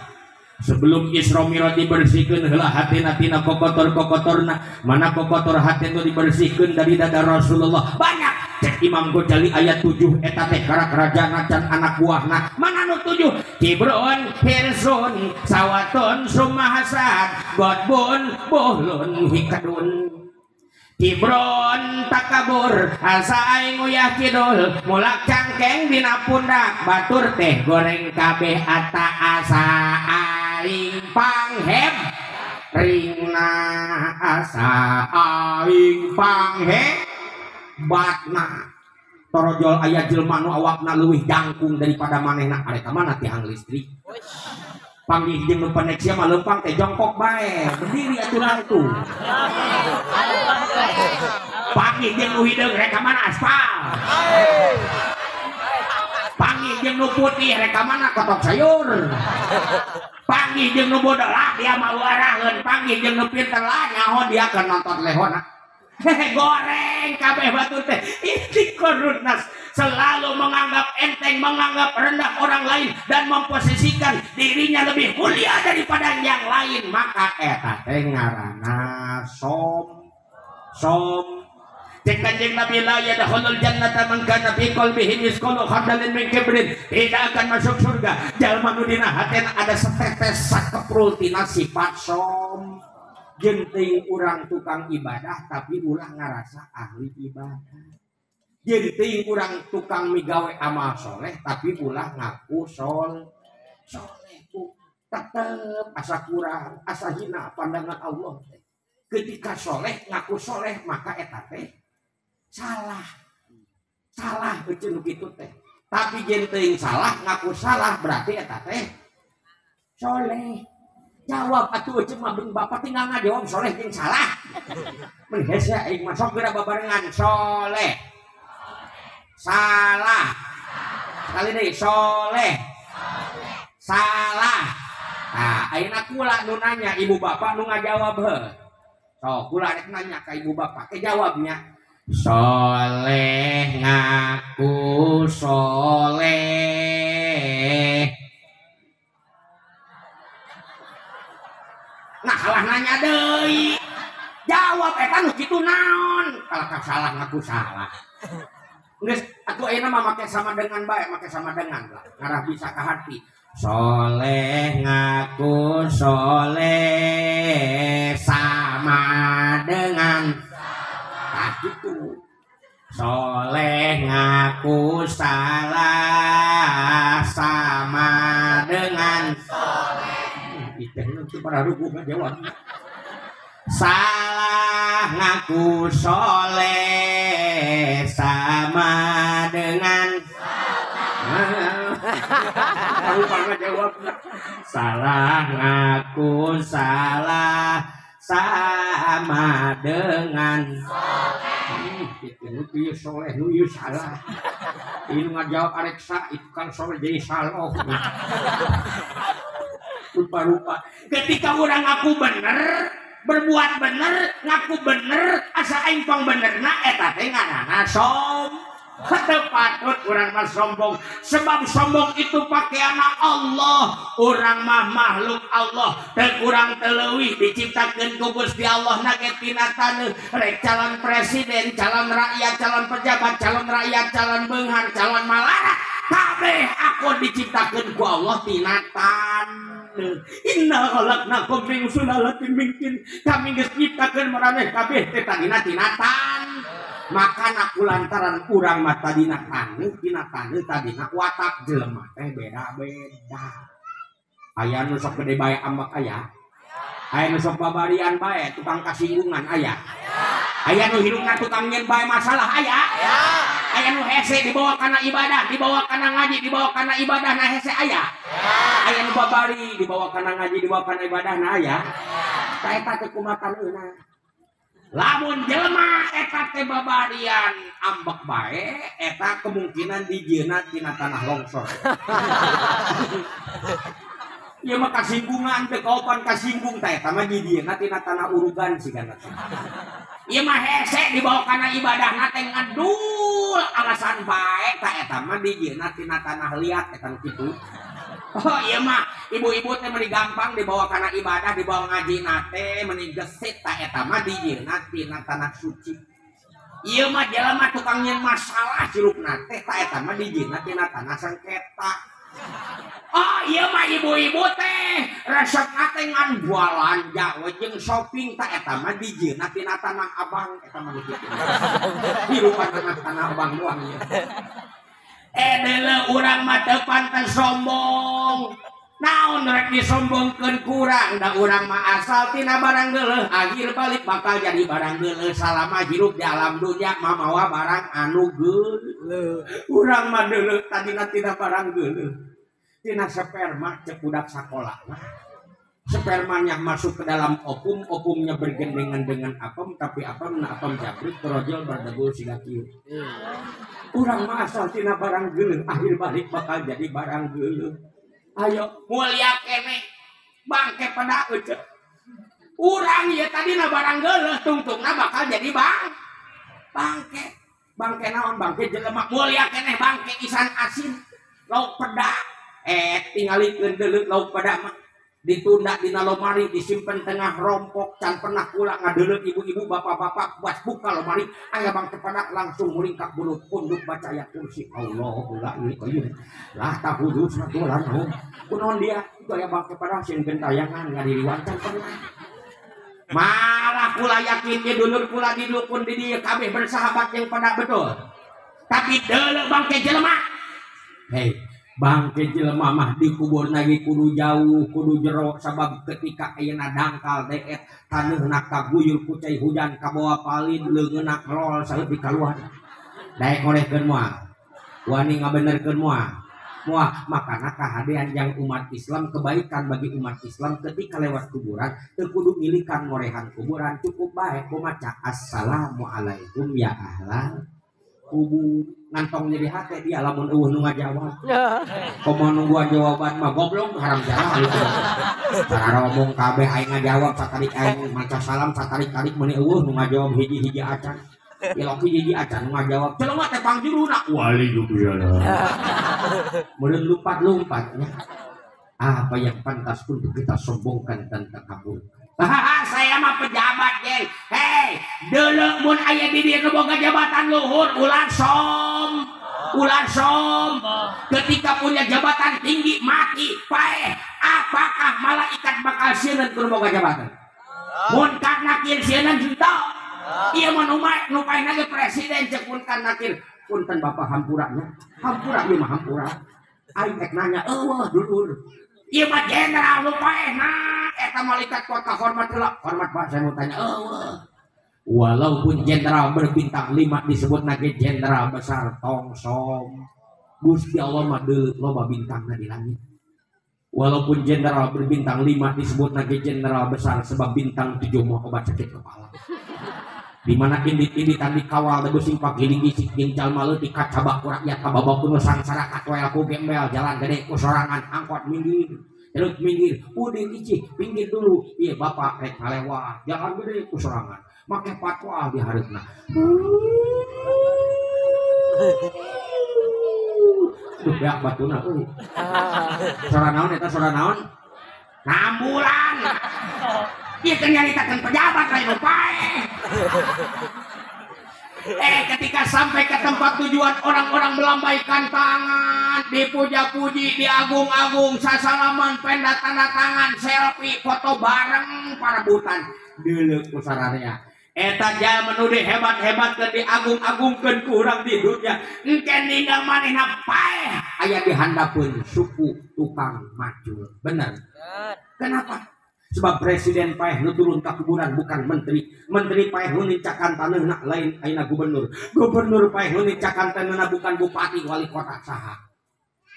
sebelum Isra Mi'raj dibersihkeun heula hatena tina kokotor-kokotorna mana kokotor hati itu dibersihkeun dari dada Rasulullah banyak cek Imam Ghazali ayat 7 eta teh karajan can anak buahna mana nu 7 kibrun hirsun sawatun sumahasad godbun buhlun hikadun kibron takabur asa aing uyah kidul mulak cangkeng dina pundak batur teh goreng kabeh ata asa aing panghem ringna asa aing panghem batna torojol aya jelema nu awakna leuwih jangkung daripada manehna arek ka mana tiang listrik panggih jeung nu pendek sia mah leumpang teh jongkok bae berdiri aturan tuh panggih jeung nu hideung rek ka mana aspal panggih jeung nu putih rek ka mana kotok sayur panggih jeung nu bodoh lah dia mau araheun panggih jeung nu pinter lah nyaho dia keur nonton lehona goreng kabeh batu teh ini korunnas selalu menganggap enteng menganggap rendah orang lain dan memposisikan dirinya lebih mulia daripada yang lain maka eta teh ngaranna som cek kanjeng Nabi la yadkhulul jannata man kana fi qalbihi misqalu khardalin min kibrin tidak akan masuk surga jalma nu dina hatena ada setetes sakeprul tina sifat som genting urang tukang ibadah tapi ulah ngarasa ahli ibadah genting urang tukang migawe amal soleh tapi ulah ngaku soleh tetep asa kurang asa hina pandangan Allah ketika soleh ngaku soleh maka eta teh salah betul gitu teh tapi genting salah ngaku salah berarti eta teh soleh jawab atuh cuma beng bapak tinggal ngajawab soleh jeung salah mun hese aing mah sok geura babarengan soleh salah sekali deui soleh salah nah ayeuna kula nu nanya ibu bapak nu ngajawab heuh sok kula rek nanya ka ibu bapak teh jawabnya soleh ngaku soleh. Nah salah nanya deui jawab eta nu kitu naon kalau salah ngaku salah geus atuh ayeuna mah make sama dengan bae make sama dengan lah ngarah bisa ka hati soleh ngaku soleh sama dengan nah gitu soleh ngaku salah sama dengan soleh itu para ruku ngajawab salah ngaku soleh sama dengan tahu banget jawab salah ngaku salah sama dengan itu soleh itu salah ini ngajawab areksa itu kan soleh jadi salah rupa-rupa ketika orang ngaku bener berbuat bener ngaku bener asa aing pang benerna eta teh ngaranna som patut orang mah sombong sebab sombong itu pakaiana Allah orang mah makhluk Allah teu kurang teu leuwih diciptakeun ku Gusti Allah nage tina taneuh rek calon presiden calon rakyat calon pejabat calon rakyat calon beunghar calon malana kabeh aku diciptakeun ku Allah tina taneuh inna khalaqnakum min sulalatin min tin kami geus ciptakeun maraneh kabeh teh tadina tina taneuh maka naku lantaran urang mah tadina taneuh tina taneuh tadina watak jelema teh beda-beda aya nu sok gede bae ambak aya nu sok babarian bae tukang kasinggungan aya nu hirungna tukang nyen bae masalah aya nu hese dibawa kana ibadah dibawa kana ngaji dibawa kana ibadah na hese aya nu babari dibawa kana ngaji dibawa kana ibadah na aya ta eta teh kumaha taneuhna lamun jelema eta teh babarian ambek bae eta kemungkinan dijieuna tina tanah longsor ieu mah kasinggungan teh kaopan kasinggung teh eta mah dijieuna tina tanah urugan sigana ieu mah hese dibawa kana ibadahna teh ngadul alasan bae ta eta mah dijieuna tina tanah liat eta kitu oh iya mah ibu-ibu teh meni gampang dibawa kana ibadah dibawa ngaji nate meni gesit ta eta mah dijieuna tina tanah suci ieu mah jelema tukang nyen masalah cilukna teh ta eta mah dijieuna tina tanah sengketa oh iya mah ibu-ibu teh resepna teh ngan bualanja jeung shopping ta eta mah dijieuna tina tanah abang eta mah kitu hirupan tanah abang doang ya edele urang mah teu pantes sombong naon rek disombongkeun kurang da urang mah asal tina barang geuleuh akhir balik bakal jadi barang geuleuh salama hirup di alam dunya mamawa barang anu geuleuh urang mah deuleuh tadina tina barang geuleuh tina sperma cek budak sakola spermanya masuk ke dalam opumnya bergandengan dengan apem tapi apem jabrik terojol berdegul siga kieu urang mah asal tina barang geuleuh akhir balik bakal jadi barang geuleuh. Ayo mulia kene bangke pada ece urang ya tadi na barang geuleuh tungtungna bakal jadi bangke naon bangke jelema mulia kene bangke isan asin lauk peda tingalikeun deuleu lauk peda mah ditunda dina lomari disimpen tengah rompok can pernah kula ngadeuleu ibu-ibu bapak-bapak buat buka lomari aya bangke pada langsung muringkak bulut punduk baca ayat kursi Allahul Qayyum lah tahudus natulan kunaon dia itu aya bangke pada sieun gentayangan ngadiriwan can pernah malah kula yakin ge dulur kula di dukun di dieu kabeh bersahabat yang pada betul tapi deuleu bangke jelema hei bangke jelema mah dikubur lagi kudu jauh kudu jero sabab ketika ayeuna dangkal deet taneuna kaguyur ku cai hujan kabawa palin leungeuna rol saeutik kaluar daek ngorehkeun moal wani ngabenerkeun moal makana kahadean yang umat Islam kebaikan bagi umat Islam ketika lewat kuburan teu kudu milikan ngorehan kuburan cukup bae kumaca assalamualaikum ya ahlal kubur ngantong jadi hati dia lamun eueuh nu ngajawab komo nungguan jawaban mah goblok haram jalan gitu cara ngomong kabeh aing ngajawab satarik aing maca salam satarik-tarik meuni eueuh nu ngajawab hiji-hiji acan ilok hiji acan nu ngajawab celema teh pangjuruna wali jubiala mun lompat-lompatnya apa yang pantas untuk kita sombongkan dan takaburkan saya mah pejabat geng hei deuleu mun aya di dieu boga jabatan luhur ulah som ketika punya jabatan tinggi mati paeh apakah malaikat bakal sieun keur boga jabatan mun karna kieu sieun juta ieu mah nu paehna ge presiden cek mun karna kieu punten bapak hampura ieu mah hampura aing rek nanya eueuh dulur ieu mah jenderal nu paehna eta malaikat kota hormat Pak saya mau tanya walaupun jenderal berbintang 5 disebut lagi jenderal besar tongsom Gusti Allah mah deuleu loba bintangna di langit walaupun jenderal berbintang 5 disebut lagi jenderal besar sebab bintang 7 mah obat sakit kepala di mana indit-inditan dikawal da beusi pagiling gisik gincal maleutik kacabak ku rakyat kababakeun sangsara katoel ku gembel jalan gede ku sorangan angkot minggir terus minggir, udin icih, pinggir dulu. Iya bapak rek ngalewat, jangan gede kusorangan. Make patwa di hareupeuna. Duh beak batuna euy. Sora naon eta sora naon? Nambulan. Ieu teh nyaritakeun pejabat lain nu paeh. Ketika sampai ke tempat tujuan orang-orang melambaikan tangan, dipuja-puji, diagung-agung, sasalaman, penda tanda tangan, selfie, foto bareng para butan. Deuleu ku sararea. Eta jalma nu hebat-hebat keur diagung-agungkeun ku urang di dunya. Engke ninggal manehna paeh aya di handapeun suku tukang macul. Bener. Kenapa? Sebab presiden paeh nu turun ka kuburan bukan menteri paeh nu nincakan taneuhna lain ayeuna gubernur paeh nu nincakan taneuhna bukan bupati wali kota saha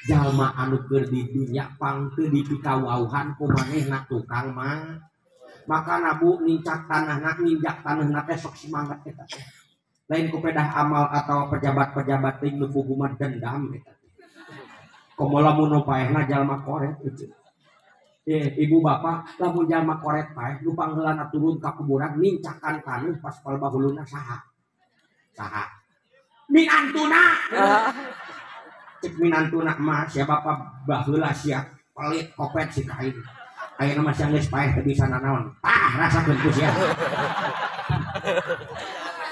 jalma anu keur di dunya pang teu dipikawauhan ku manehna tukang mah makana bu nincak tanahna ninjak taneuhna teh sok semangat eta teh lain ku pedah amal atau pejabat-pejabat teh nu bubuman dendam eta teh komo lamun nu paehna jalma koret eueuh ibu bapak lamun jalma koret paeh nu pangheulana turun ka kuburan nincakan taneuh pas palbahuluna saha minantuna cek minantuna mah sia bapak baheula sia pelit kopet si kain ayeuna mah sia geus paeh teu bisa nanaon rasakeun ku sia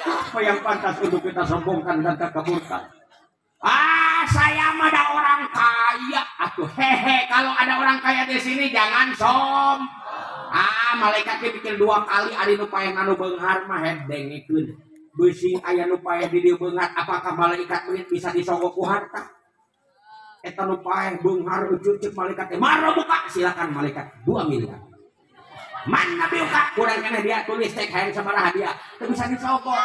apa yang pantas untuk kita sombongkan dan takaburkan saya mah ada orang kaya atuh hehe kalau ada orang kaya di sini jangan malaikatnya pikir 2 kali ari nu paeh anu beunghar mah hedengikeun beusi aya nu paeh di dieu beunghar apakah malaikat beunghar bisa disogok ku harta eta nu paeh beunghar ucul ceuk malaikat teh maro buka silakan malaikat 2 miliar mana buka kurang kena dia tulis cek hayang sabaraha dia teu bisa disogok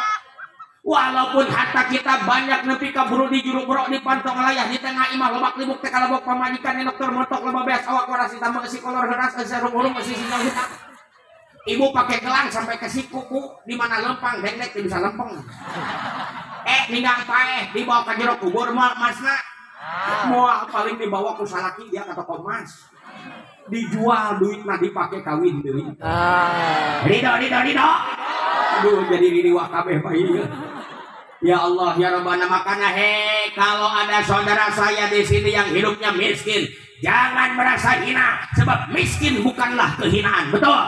walaupun harta kita banyak nepi ka buru di juru buruk di pantong layah di tengah imah lobak libuk teh kalabok pamajikan dokter motok loba beas awak warasi tambah si kolor geras serum urung si sinang hitam ibu pakai gelang sampai ke sikuku di mana lempang dek bisa lempeng ninggang paeh dibawa ke jero kubur masna moal paling dibawa ku salaki dia ke toko emas dijual duitna dipakai kawin deui ridho aduh jadi riwah kabeh bae ya Allah ya Rabbana makanya kalau ada saudara saya di sini yang hidupnya miskin jangan merasa hina sebab miskin bukanlah kehinaan betul.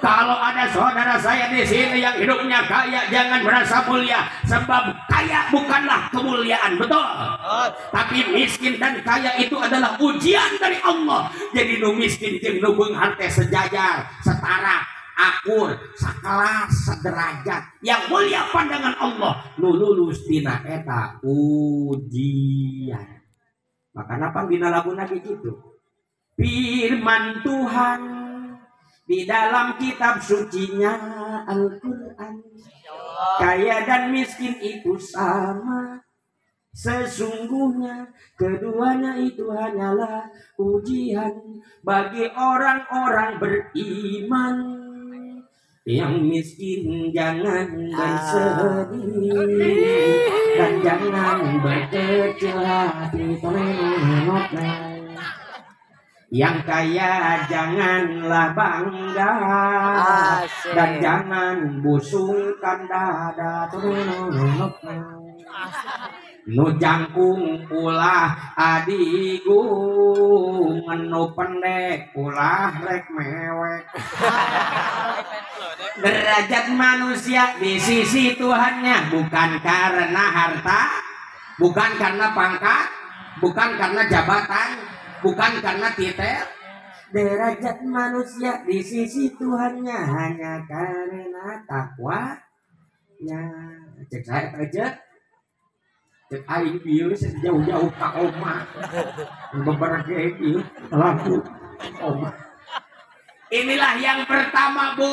Kalau ada saudara saya di sini yang hidupnya kaya jangan merasa mulia sebab kaya bukanlah kemuliaan betul. Tapi miskin dan kaya itu adalah ujian dari Allah. Jadi nu miskin jeung nu beunghar teh sejajar, setara, akur, sakelas, sederajat. Yang mulia pandangan Allah nu lulus dina eta ujian. Maka napa dina laguna gitu? Firman Tuhan di dalam kitab sucinya Al-Quran, kaya dan miskin itu sama, sesungguhnya keduanya itu hanyalah ujian bagi orang-orang beriman. Yang miskin jangan bersedih dan jangan berkecil hati. Yang kaya janganlah bangga dan jangan busungkan dada. Nu jangkung ulah adigung, nu pendek ulah rek mewek. Derajat manusia di sisi Tuhannya bukan karena harta, bukan karena pangkat, bukan karena jabatan, bukan karena titel. Derajat manusia di sisi Tuhannya hanya karena takwanya. Cek saya aja. Cek aing bieu jauh-jauh ka omah. Beberapa ieu lampu omah. Inilah yang pertama, Bu.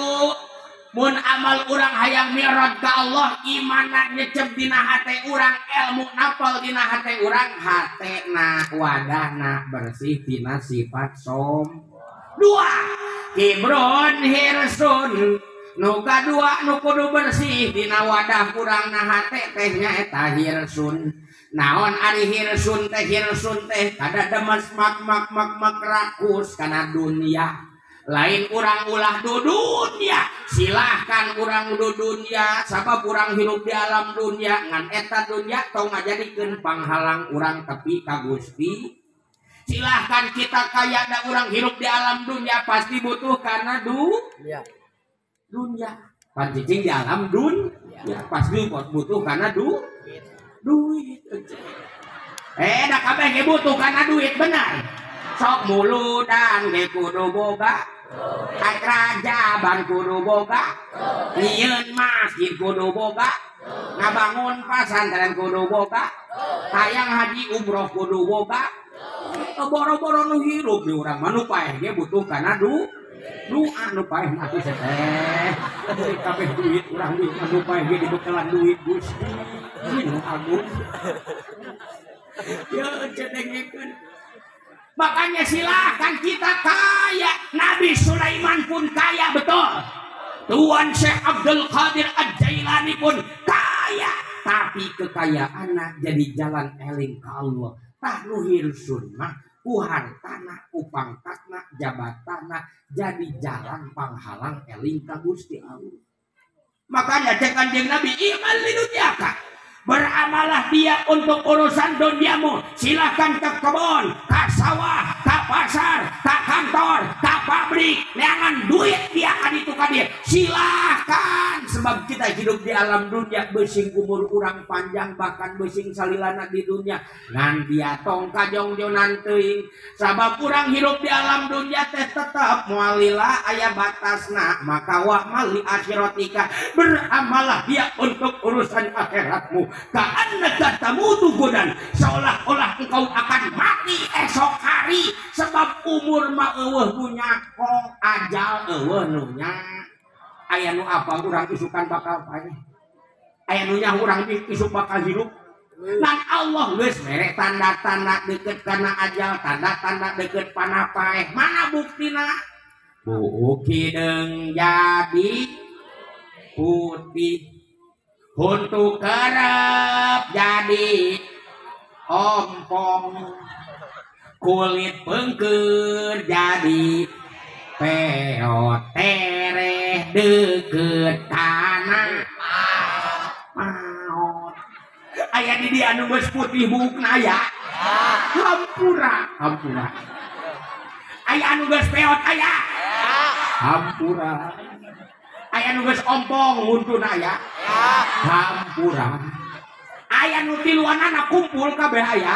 Mun amal urang hayang mi'raj ka Allah, imanna nyecep dina hate urang, ilmu napal dina hate urang, hatena wadahna bersih tina sifat som. 2. Kibrun hirsun. Nu kadua nu kudu bersih dina wadah urangna hate teh nyaeta hirsun. Naon ari hirsun teh kada demes mak rakus kana dunia. Lain urang ulah du dunia, silahkan urang du dunia, sabab urang hidup di alam dunia ngan eta dunia tong ngajadikeun panghalang urang tepi ka Gusti. Silahkan kita kaya da urang hidup di alam dunia pasti butuh karena dunia. Pancicing di alam dunia pasti butuh karena duit. Da kabeh ge butuh karena duit benar. Sok muludan ge kudu boga, akrajaban kudu boga, nyieun masjid kudu boga, ngabangun pasantren kudu boga, hayang haji umroh kudu boga. Boro-boro nu hirup di urang mah nu paeh ge butuh kana doa nu paeh mati teh. Kabeh duit urang di nu paeh ge dibekelan duit Gusti. Nu agung. Ya cedengekeun. Makanya silakan kita kaya. Nabi Sulaiman pun kaya betul. Tuan Syekh Abdul Qadir Ad-Jailani pun kaya. Tapi kekayaannya jadi jalan eling ke Allah. Tah nu hirsun mah ku hartana, ku pangkatna, jabatana jadi jalan panghalang eling ka Gusti Allah. Makanya cek Kanjeng Nabi iman lidunyaka. Beramalah dia untuk urusan duniamu. Silahkan ke kebun, ke sawah, ke pasar, ke kantor, ke pabrik neangan duit dia kaditu kadir silahkan sebab kita hidup di alam dunia besing umur urang panjang bahkan besing salilana di dunia ngan dia tong kajongjonan teuing sabab urang hidup di alam dunia teh tetap mualila aya batasna maka wa mali akhiratika beramalah dia untuk urusan akhiratmu ka'annaka tamutu godan seolah-olah engkau akan mati esok hari sebab umur mah eueuh nu nyakong ajal eueuh nu nya aya nu apa urang isukan bakal paeh aya nu nya urang isuk bakal hidup dan Allah geus mere tanda-tanda deukeut kana ajal tanda-tanda deukeut pana paeh mana buktina bukti deung jadi putih untuk kerep jadi ompong kulit pengker jadi peot tereh deket tanah maot aya di dia anu geus putih bukna aya hampura aya anu geus peot aya hampura aya nu geus ompong muntun aya hampura aya nu tiluanana kumpul kabeh aya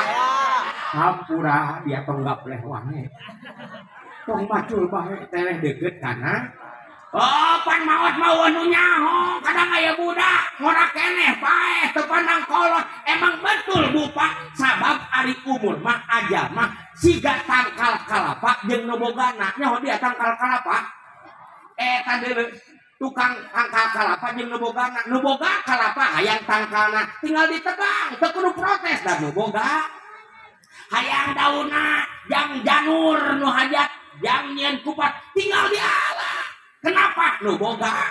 hampura dia tong gapleh wae tong macul bae tereh deukeut kana oh pan maot mah nu nyaho kadang aya budak ngora keneh paeh teu pandang kolot emang betul bupa sabab ari umur mah aja mah siga tangkal kalapa jeung nu bogana nyaho dia tangkal kalapa eta deuleu tukang tangkal kalapa jeung nu boga kalapa hayang tangkalna tinggal ditebang teu kudu protes da nu boga hayang daunna jang janur nu hajat jang nyieun kupat tinggal dialah kenapa nu boga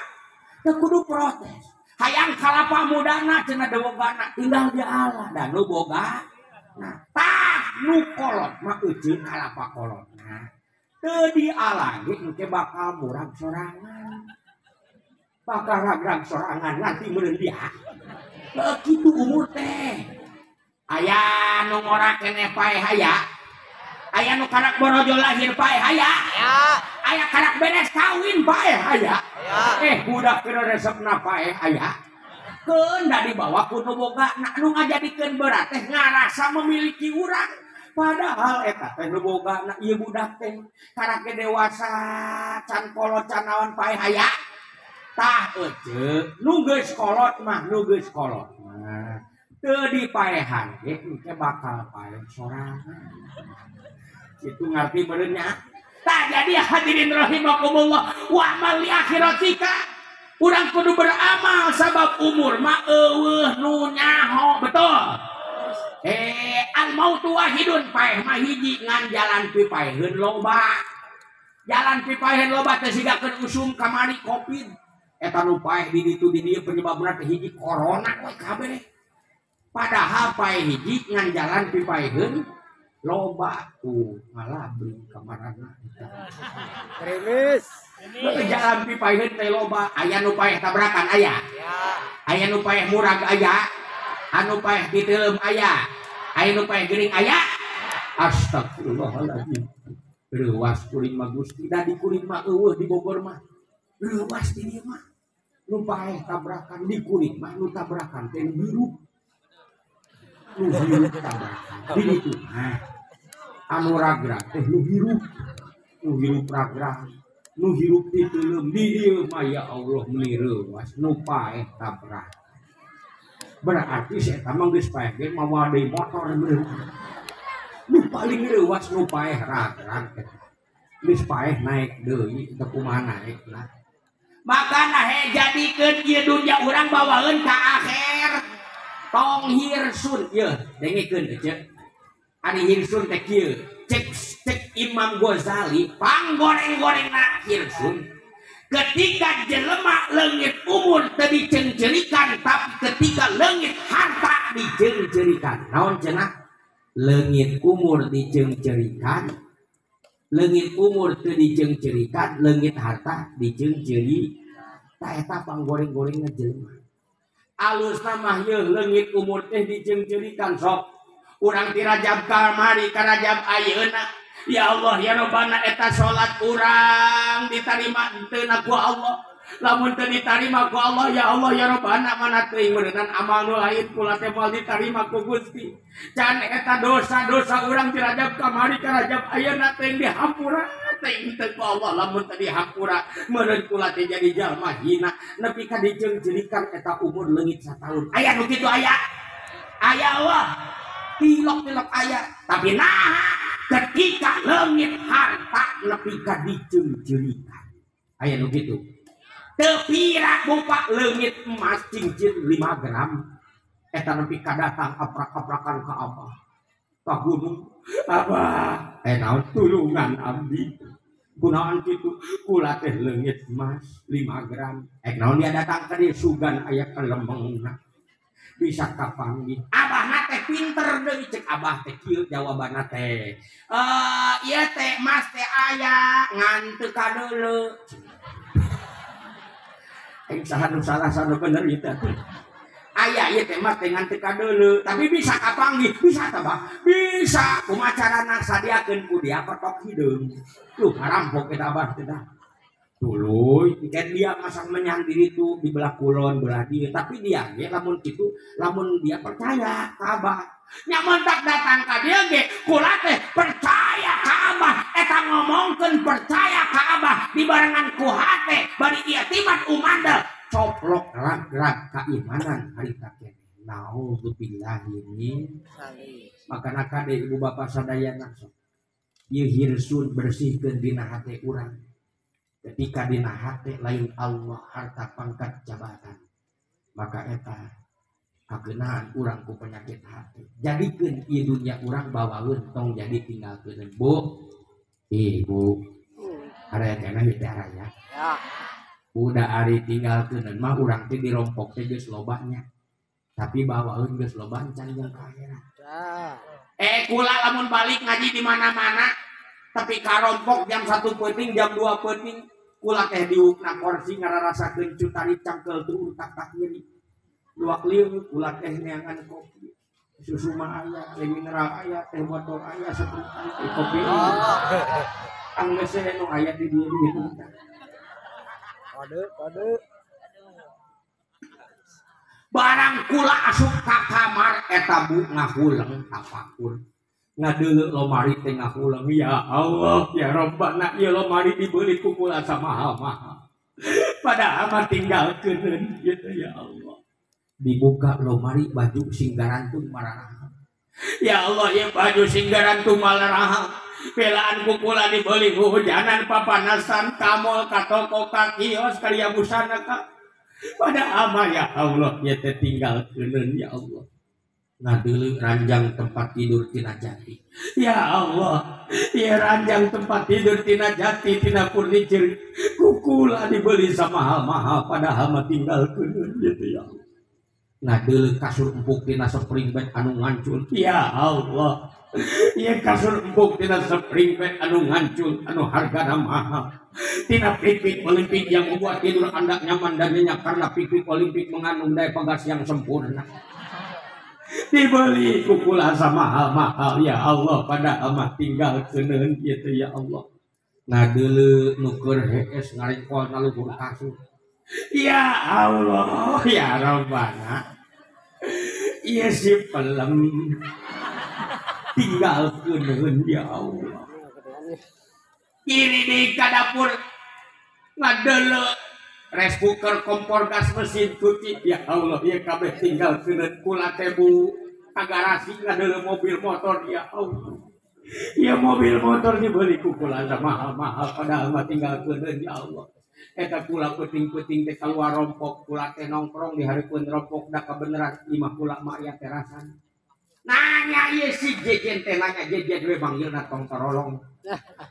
teu kudu protes hayang kalapa mudana cenah da bogana tinggal dialah da nu boga nah tah nu kolot mah euceun kalapa kolotna teu dialah ge engke bakal murag sorangan bakal ragrag sorangan nanti meureun dia kitu umur teh aya nu ngora keneh paeh aya nu karak borojo lahir paeh aya karak beres kawin paeh aya budak keur resepna paeh aya keun da dibawa ku nu boga nu ngajadikeun berat teh ngarasa memiliki urang padahal eta teh nu boga ieu budak teh karak dewasa can kolot can naon paeh aya tah ece nu geus kolot mah teu dipaehan ge engke bakal paeh sorangan kitu ngarti meureun nya tah jadi hadirin rahimakumullah wa amal li akhiratika urang kudu beramal sabab umur mah eueuh nu nyaho betul al mautu wahidun paeh mah hiji ngan jalan pipaeheun loba jalan pipaeheun loba teh sigakeun usum kamari covid eta nu paeh di ditu di dieu penyebabna teh hiji corona we kabeh padahal paeh hiji ngan jalan pipaeheun loba tuh ngalabring kamarana krimis jalan pipaeheun teh loba aya nu paeh tabrakan aya nu paeh murag aya anu paeh diteuleum aya nu paeh geuning aya astagfirullahaladzim leuwas kuring mah Gusti da di kuring mah eueuh di Bogor mah leuwas di dieu mah nu paeh tabrakan di kuring mah nu tabrakan teh hirup tabrakan di ditu anu ragrag teh nu hirup ragrag nu hirup diteuleum di dieu mah ya Allah meuli leuwas nu paeh tabrakan berarti saya tamang geus paeh ge mawa deui motor meureun nu paling leuwas nu paeh ragrag geus paeh naik deui teu kumaha naekna makana he jadikeun ieu dunya urang bawaeun ka akher tong hirsun ieu dengekeun teh ceuk ari hirsun teh kieu cek Imam Ghazali panggoreng-gorengna hirsun ketika jelema leungit umur teu dicencerikan tapi ketika leungit harta dicencerikan naon cenah leungit umur dicencerikan leungit umur teu dicencerikan leungit harta dicenceri ta eta panggoreng-gorengna jelema alusna mah yeuh leungit umur teh dicencerikan sok urang ti Rajab kamari ka Rajab ayeuna ya Allah ya Rabbana eta salat urang diterima teu ku Allah lamun teu diterima ku Allah ya Rabbana mana teuing meureunnan amal nu lain kula teh moal diterima ku Gusti can eta dosa-dosa urang ti Rajab kamari ka Rajab ayeuna teuing dihampura teuing teu ku Allah lamun teu dihampura meureun kula teh jadi jalma hina nepi ka dijeung-jelikan eta umur leungit sataun aya nu kitu aya Allah tilok-tilok aya tapi nah ketika leungit harta nepi ka dijeung-jelikan aya nu kitu teu pira buka leungit emas cincin 5 gram eta nepi ka datang aprak-aprakan ka Abah ka gunung Abah naon tulungan abdi kunaon kitu kula teh leungit emas 5 gram naon dia datang ka dieu sugan aya kelembengna bisa kapanggih Abah teh pinter deui cek Abah teh kieu jawabanna teh ieu teh emas teh aya ngan teu kadeuleu saha nu salah saha bener ieu teh aya ieu teh emas teh ngan teu kadeuleu tapi bisa kapanggih bisa tah Bah bisa kumaha carana sadiakeun ku dia kotok hideung tuh ngarampok eta Abah teh dah tuluy kan dia masang menyang diri tuh di belah kulon belah dia tapi dia ge lamun kitu lamun dia percaya ka Abah nyamun tak datang ka dia ge kula teh percaya ka Abah eta ngomongkeun percaya ka Abah dibarengan ku hate bari ieu timat umanda coplok rag-rag keimanan harita keneh naudzubillahi min makana kade ibu bapak sadayana sok ieu hirsun bersihkeun dina hate urang ketika dina hate lain Allah harta pangkat jabatan maka eta kageunaan urang ku penyakit hati jadikeun ieu dunya urang bawaeun tong jadi tinggalkeun Bu ibu ada kana bicara ya udah ari tinggalkeun mah urang teh dirompok teh geus lobanya tapi bawaeun geus loba can jeung ka akhirat kula lamun balik ngaji di mana-mana tapi karompok jam 1 peuting jam 2 peuting kula teh diukna kursi ngararasakeun cutari cangkel tuh tak nyeri 2 liung kula teh neangan kopi susu mah aya teh mineral aya teh botol aya seperti kopi anggeus nu aya di dieu gitu kode barang kula asup ka kamar eta Bu ngahuleung tafakur ngadeuleu lomari teh ngahuleung ya Allah ya Rabbana ieu lomari dibeli ku kula samahal-mahal padahal mah tinggalkeun gitu ya Allah dibuka lomari baju singgarantung mararaha ya Allah ya baju singgarantung mararaha pelaan ku kula dibeli hujanan papanasan kamol ka toko ka kios ka dieu busana ka padahal mah ya Allah ieu teh tinggalkeun ya Allah ngadeuleu ranjang tempat tidur tina jati ya Allah ya ranjang tempat tidur tina jati tina furniture kukula dibeli samahal-mahal padahal mah tinggalkeun gitu ya Allah ngadeuleu kasur empuk tina spring bed anu ngancul ya Allah ya kasur empuk tina spring bed anu ngancul anu hargana mahal tina piknik olimpik yang membuat tidur Anda nyaman dan nyenyak karena piknik olimpik mengandung daya pegas yang sempurna dibeli kukula samahal-mahal ya Allah padahal mah tinggalkeun gitu ya Allah ngadeuleu nuker HS ngarengkol naluhur kasur ya Allah ya Rabbana ieu si pelem tinggalkeun ya Allah kiri di dapur ngadeuleu rice cooker kompor gas mesin cuci ya Allah ya kabeh tinggalkeun kula teh Bu ka garasi ngadeuleu mobil motor ya Allah ya mobil motor dibeli ku kula mahal-mahal padahal mah tinggalkeun ya Allah eta kula peuting-peuting teh kaluar rompok kula teh nongkrong di hareupeun rompok da kabeneran imah kula mah aya terasan nanya ieu si jejen teh nanya jejen we manggilna tong torolong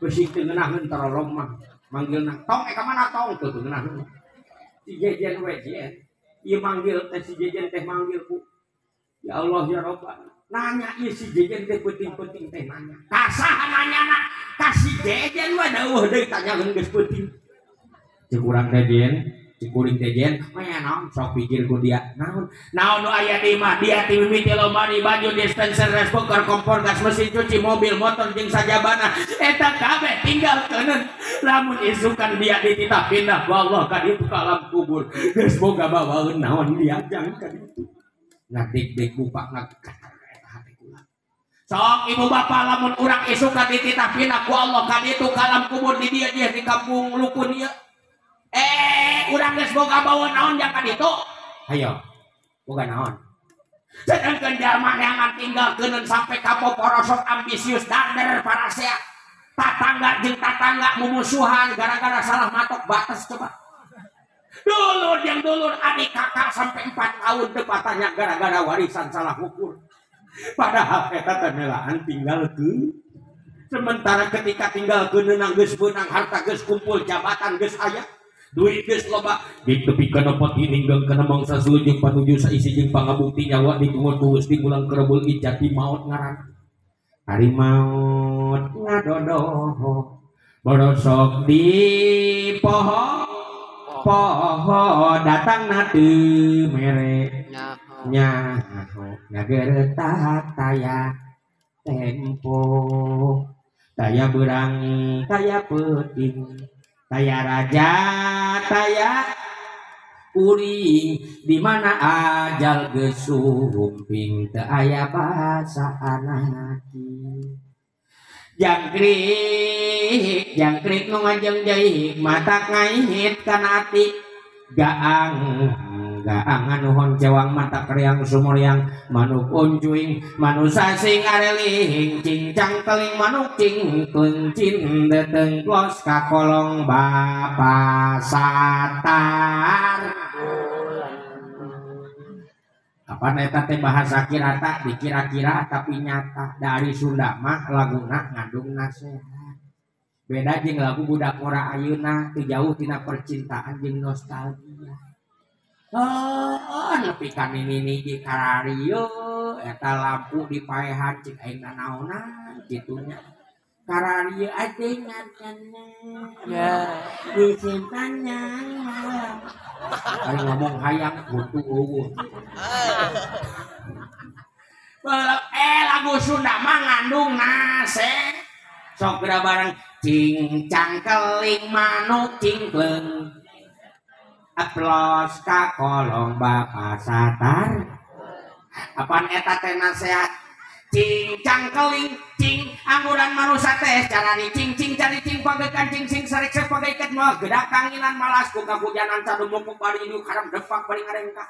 beusi teu ngeunaheun torolong mah manggilna tong ka mana tong teu ngeunaheun si jejen we jejen ieu manggil teh si jejen teh manggilku ya Allah ya Rabbana nanya ieu si jejen teh peuting-peuting teh nanya kasaha nanyana ka si jejen we deueuh deui tanyakeun geus peuting cek urang teh den kuring tejen naon sok pikir ku dia naon nu aya di mah dia ti mimiti loba di baju dispenser rice cooker kompor gas mesin cuci mobil motor jeung sajabana eta kabeh tinggal keuneun lamun isukan dia dititah pindah ku Allah ka ditu ka alam kubur geus boga bawaeun naon dia jang ka ditu ngadik-dik bupakna hati kula sok ibu bapak lamun urang isukan dititah pindah ku Allah ka ditu ka alam kubur di dia di kampung Lukun ieu urang geus boga bawa naon jang ka ditu ayo boga naon sedangkan jalma neangan tinggal keuneun sampai ka poporosok ambisius dander parasea tatangga jeung tatangga mumusuhan gara-gara salah matok batas coba dulur yang dulur adik kakak sampai 4 tahun depatannya gara-gara warisan salah ukur padahal eta teh melaan tinggal ke sementara ketika tinggal keuneun geus beunang harta geus kumpul jabatan geus aya duit geus loba ditepikeun poti ninggang kana mangsa jeung panuju saisi jeung pangabukti nyawa ditunggu ku Gusti ulang kerebul ijati maut ngaran hari maut ngadodoh borosok di poho datangna teu mere nyaho ngageretak taya tempo taya beurang taya peuting taya raja taya uring di mana ajal geus sumping teu aya basa anaki jangkrik nu ngajeng-jehik mata ngaihit kana ati gaang nuhun cewang mata kriang sumuriang manuk uncuing manusa sing arelihing cincang keling manuk cingkleng deteng klos ka kolong bapa satar apa eta teh bahasa kirata dikira-kira tapi nyata dari Sunda mah laguna ngandung nasehat beda jeung lagu budak mora ayeuna teu jauh tina percintaan jeung nostalgia nepi ka nini di karario eta lampu dipaehan cik aing naonan kitunya karario adengan kana ya disimpannya malam kali ngomong hayang butuh eueuh lagu Sunda mah ngandung nase sok geura bareng cincang keling manuk cingkleng aplos ka kolong bapa satar apaan eta teh nasehat cincang keling cing angguran manusia teh cara cing cari cing pageukan cing sing sarek sepageukeun mah gedak kanginan malas ku kahujanan sadumuk bari induk harap depak bari ngarengka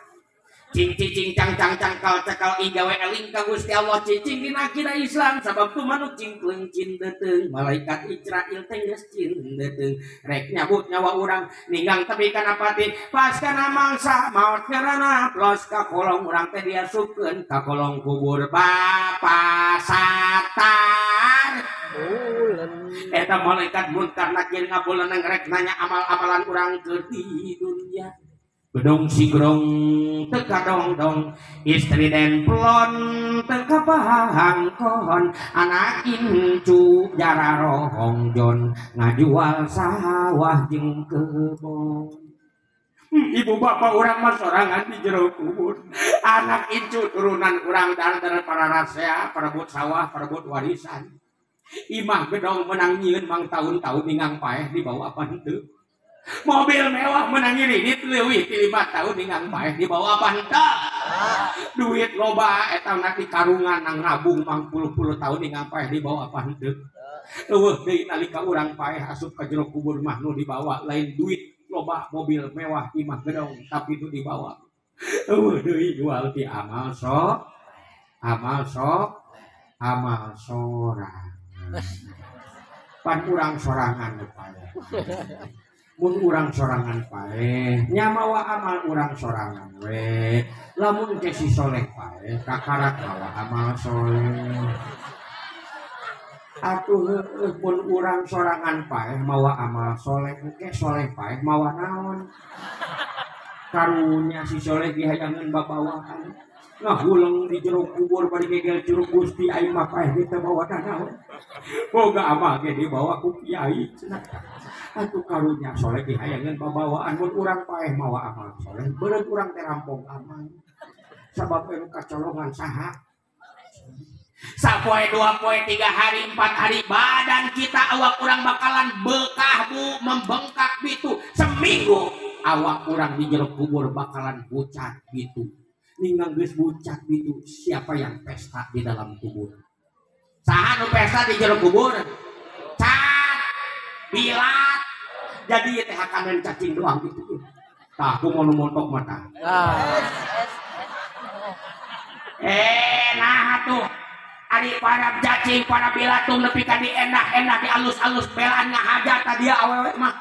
cing cang cangkal cekal igawe eling ka Gusti Allah cing dina kira Islam sabab tu manuk cingkleng cin deuteung malaikat Israil teh geus cin deuteung rek nyabut nyawa urang ninggang tepi kana pati pas kana mangsa maot karana plos ka kolong urang teh diasupkeun ka kolong kubur bapa satar eta malaikat munkar nakir ngabuleun rek nanya amal-amalan urang keur di dunya bedong sigrong teka dong istri den plon teka pahangkon anak incu jara rohong jon ngajual sawah jeung kebon ibu bapak urang mah sorangan di jero kubur anak incu turunan urang dander para rasea perebut sawah perebut warisan imah gedong menang nyieun mang tahun-tahun ningang paeh di bawah apa henteu mobil mewah menang irit leuwih ti 5 tahun ningang paeh di bawah apa henteu duit loba eta nanti karungan nang nabung mang puluh-puluh tahun ningang paeh di bawah apa henteu eueuh deui nalika urang paeh asup ka jero kubur mah nu dibawa lain duit loba mobil mewah imah gedong tapi itu dibawa eueuh deui jual ti amal sorang pan urang sorangan paeh mun urang sorangan paeh nyamawa amal urang sorangan we lamun ke si soleh paeh kakarak mawa amal soleh atuh mun urang sorangan paeh mawa amal soleh ke soleh paeh mawa naon karunya si soleh dihayangeun babawaan ngahuleng di jero kubur bari gegel curug Gusti aing mah paeh kita bawa naon boga amal ge dibawa ku kiai cenah atuh karunya soleh dihayangan babawaan mun urang paeh mawa amal soleh beureuh urang teh rampung amal sabab anu kacolongan saha sapoe 2 poe 3 hari 4 hari badan kita awak urang bakalan bekah bu membengkak gitu seminggu awak urang di jero kubur bakalan pucat gitu ninggang geus pucat gitu siapa yang pesta di dalam kubur saha nu pesta di jero kubur cat bilat jadi teh hakanan cacing doang gitu tah aku mau montok mata nah tuh ari para cacing para bilatung nepi ka di endah-endah di alus-alus belaan ngahajat tadi awewe mah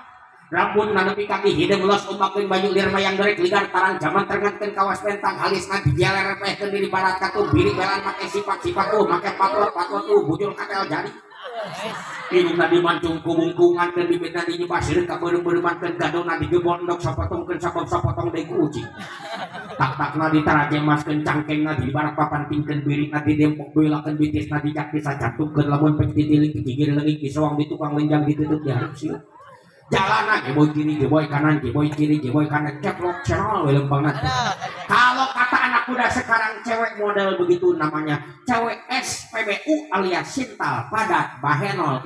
rambut nepi ka di hideung los umakeun baju lir mayang derek ligar tarang zaman terngantkeun kawas pentang halisna dijeler repehkeun di barat katuh birik belaan make sifat-sifat tuh make patrot tuh bujur katel jadi ini tadi mancung kubungkungan dan bibitna di pasir ka beureuh-beureuhkeun gadona digebondok sapotongkeun sapotong deui ku ucing tak-takna ditarajemaskeun cangkengna di barak papantingkeun birikna didempok beulakeun bitisna dijak bisa jatuhkeun lamun pek titiling kicigir leungit disewang di tukang lenjang ditutup dihareup sieu jalana geboy kiri geboy kanan geboy kiri geboy kanan ceplok cenol we lempangna kalau kata anak muda sekarang cewek model begitu namanya cewek SPBU alias sintal padat bahenol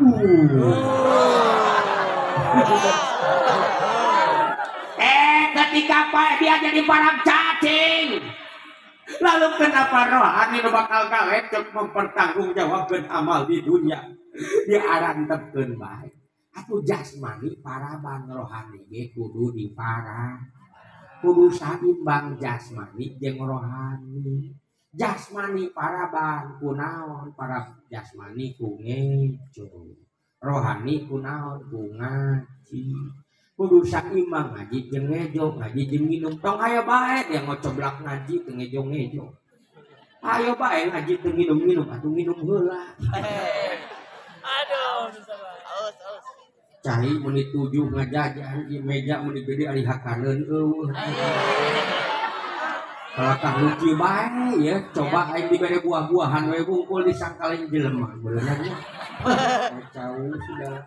ketika dia jadi parang cacing lalu kenapa rohani nu bakal gawe cek mempertanggungjawabkeun amal di dunia diarantepkeun bae atuh jasmani paraban rohani ge kudu dipara kudu saimbang jasmani jeung rohani jasmani paraban kunaon para jasmani ku ngejo rohani kunaon ku ngaji kudu saimbang ngaji jeung ngejo ngaji jeung minum tong aya bae yang ngocoblak ngaji teu ngejo-ngejo ayo bae ngaji teu minum-minum atuh minum heula aduh cai mun dituju ngajajan di meja mun dibede ari hakareun eueuh kalakah lucu bae ya coba aing dibere buah-buahan we bungkul di sangkaleng jelema beuleuh jauh sudah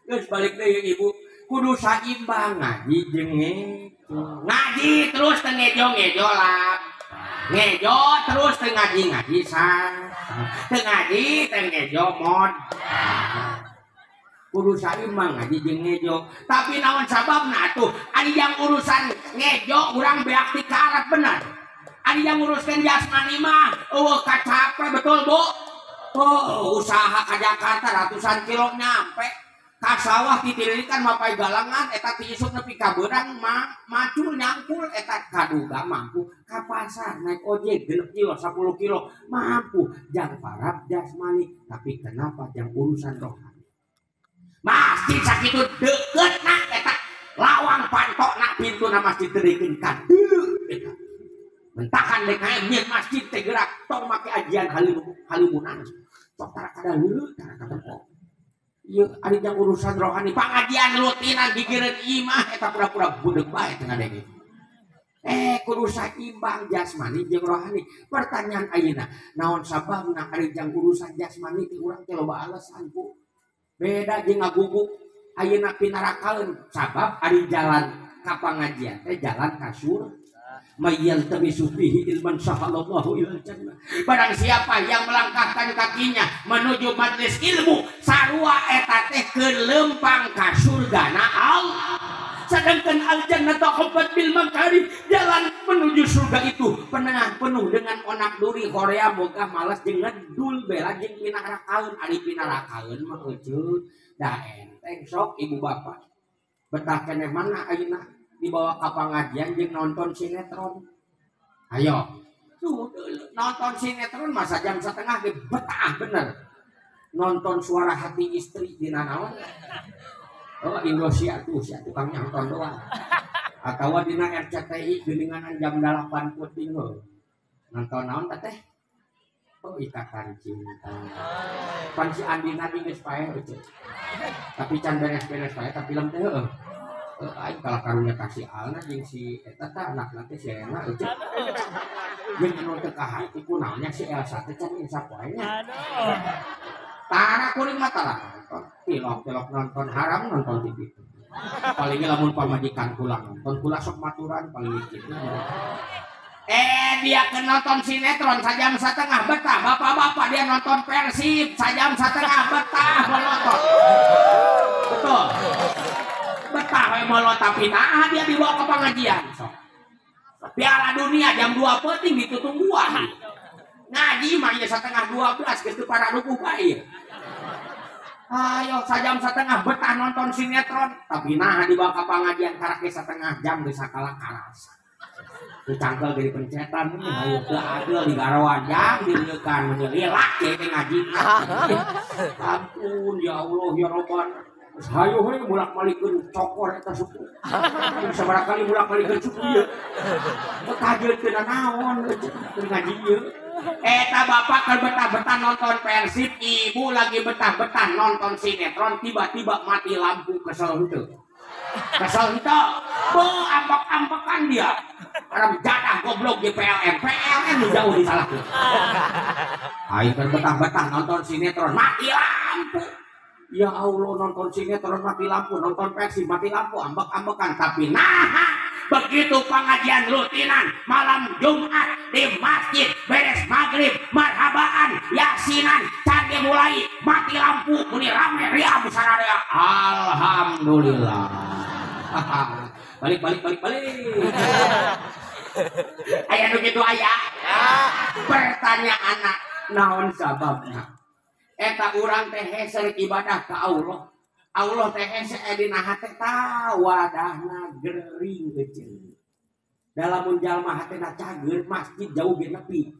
geus balik deui ibu kudu saimbang ngaji jeung ngejo ngaji terus teu ngejo-ngejo lah ngejo terus teu ngaji sah teu ngaji teu ngejo mod kudu saimbang ngaji jeung ngejo tapi naon sababna atuh ari yang urusan ngejo urang beak ti karat bener ari yang uruskeun jasmani mah eueuh kacape betul Bu usaha ka Jakarta ratusan kilo nyampe ka sawah titiririkan mapai galangan eta ti isuk nepi ka beurang macul nyangkul eta kaduga mampu ka pasar naik ojek 6 kilo 10 kilo mampu jang parab jasmani tapi kenapa jang urusan rohani masjid sakitu deket nak eta lawang pantok nak pintu na masjid terikeun ka deuleu eta mentakan dek nyeun masjid teh gerak tong make ajian halimunan sok tara kada heuleuh tara kada kok ieu ari jang urusan rohani pangajian rutinan digireun imah eta pura-pura budeg bae teh ngadenge kudu saimbang jasmani jeung rohani pertanyaan ayeuna naon sababna ari jang urusan jasmani teh urang teh loba alasan Bu beda jeung ngaguguk ayeuna pinarakaeun sabab ari jalan ka pangajian teh jalan ka surga mayyal tabisu fihi ilman sahalallahu ilal jannah barang siapa yang melangkahkan kakinya menuju majelis ilmu sarua eta teh kelempang ka surgana Allah sedangkan al-jannah taqabbat bil makarih jalan menuju surga itu penuh dengan onak duri Korea boga malas jeung ngedul bela jeung pinarakaeun ari pinarakaeun mah euceut da enteng sok ibu bapak betah keneh mana ayeuna dibawa ka pangajian jeung nonton sinetron ayo tuh nonton sinetron masa jam setengah ge betah bener nonton suara hati istri dina naon oh Indonesia tuh sia tukang nonton doang atawa dina RCTI geuninganan jam 8 puting nonton naon teh oh Ikatan Cinta pan si Andina geus paeh euceut tapi can beres-beres paeh tapi film teh heueuh aing kalau karunya kasih alna jeung si eta teh anakna teh si Ena euceut jeung anu teu kahati kunaonnya si Elsa teh can insap wae nya tara kuring mah tara nonton tilok nonton haram nonton TV. Paling lamun pamajikan kula nonton kula sok maturan paling gitu. Dia ke nonton sinetron sajam setengah betah. Bapak-bapak dia nonton Persib sajam setengah betah melontot. Betul. Betah melontot tapi nah dia dibawa ke pengajian. Piala Dunia jam 2 penting ditutung gua. Ngaji mah ya setengah 12 gitu para ruku baik. Ayo sajam setengah betah nonton sinetron tapi nah dibawa ke pengajian karake setengah jam bisa kalah karas. Dicangkel dari pencetan ayo ke adil di garawan jam dilieukan menyelilak ya ngaji. Ampun ya Allah ya Robban. Hayo we bulak-balikeun cokor eta suku. Sabaraha kali bulak-balikeun suku ieu. Kajeun teu naon ngaji ieu. Eta bapak keur betah-betah nonton Persib, ibu lagi betah-betah nonton sinetron, tiba-tiba mati lampu kesel henteu. Kesel henteu. Beuh ambek-ambekan dia. Arab jadah goblok di PLN. PLN jauh disalahkeun. Aing keur betah-betah nonton sinetron, mati lampu. Ya Allah nonton sinetron mati lampu, nonton Persib mati lampu, ambek-ambekan tapi nah begitu pengajian rutinan malam Jumat di masjid beres maghrib marhabaan yasinan canggih mulai mati lampu muni rame riam sararea alhamdulillah. balik aya nu kitu aya pertanyaan naon sababna eta urang teh hese ibadah ka Allah. Allah teh hese dina hate tawadahna gering kecil. Dalam jalma hatena cager masjid jauh ge nepi.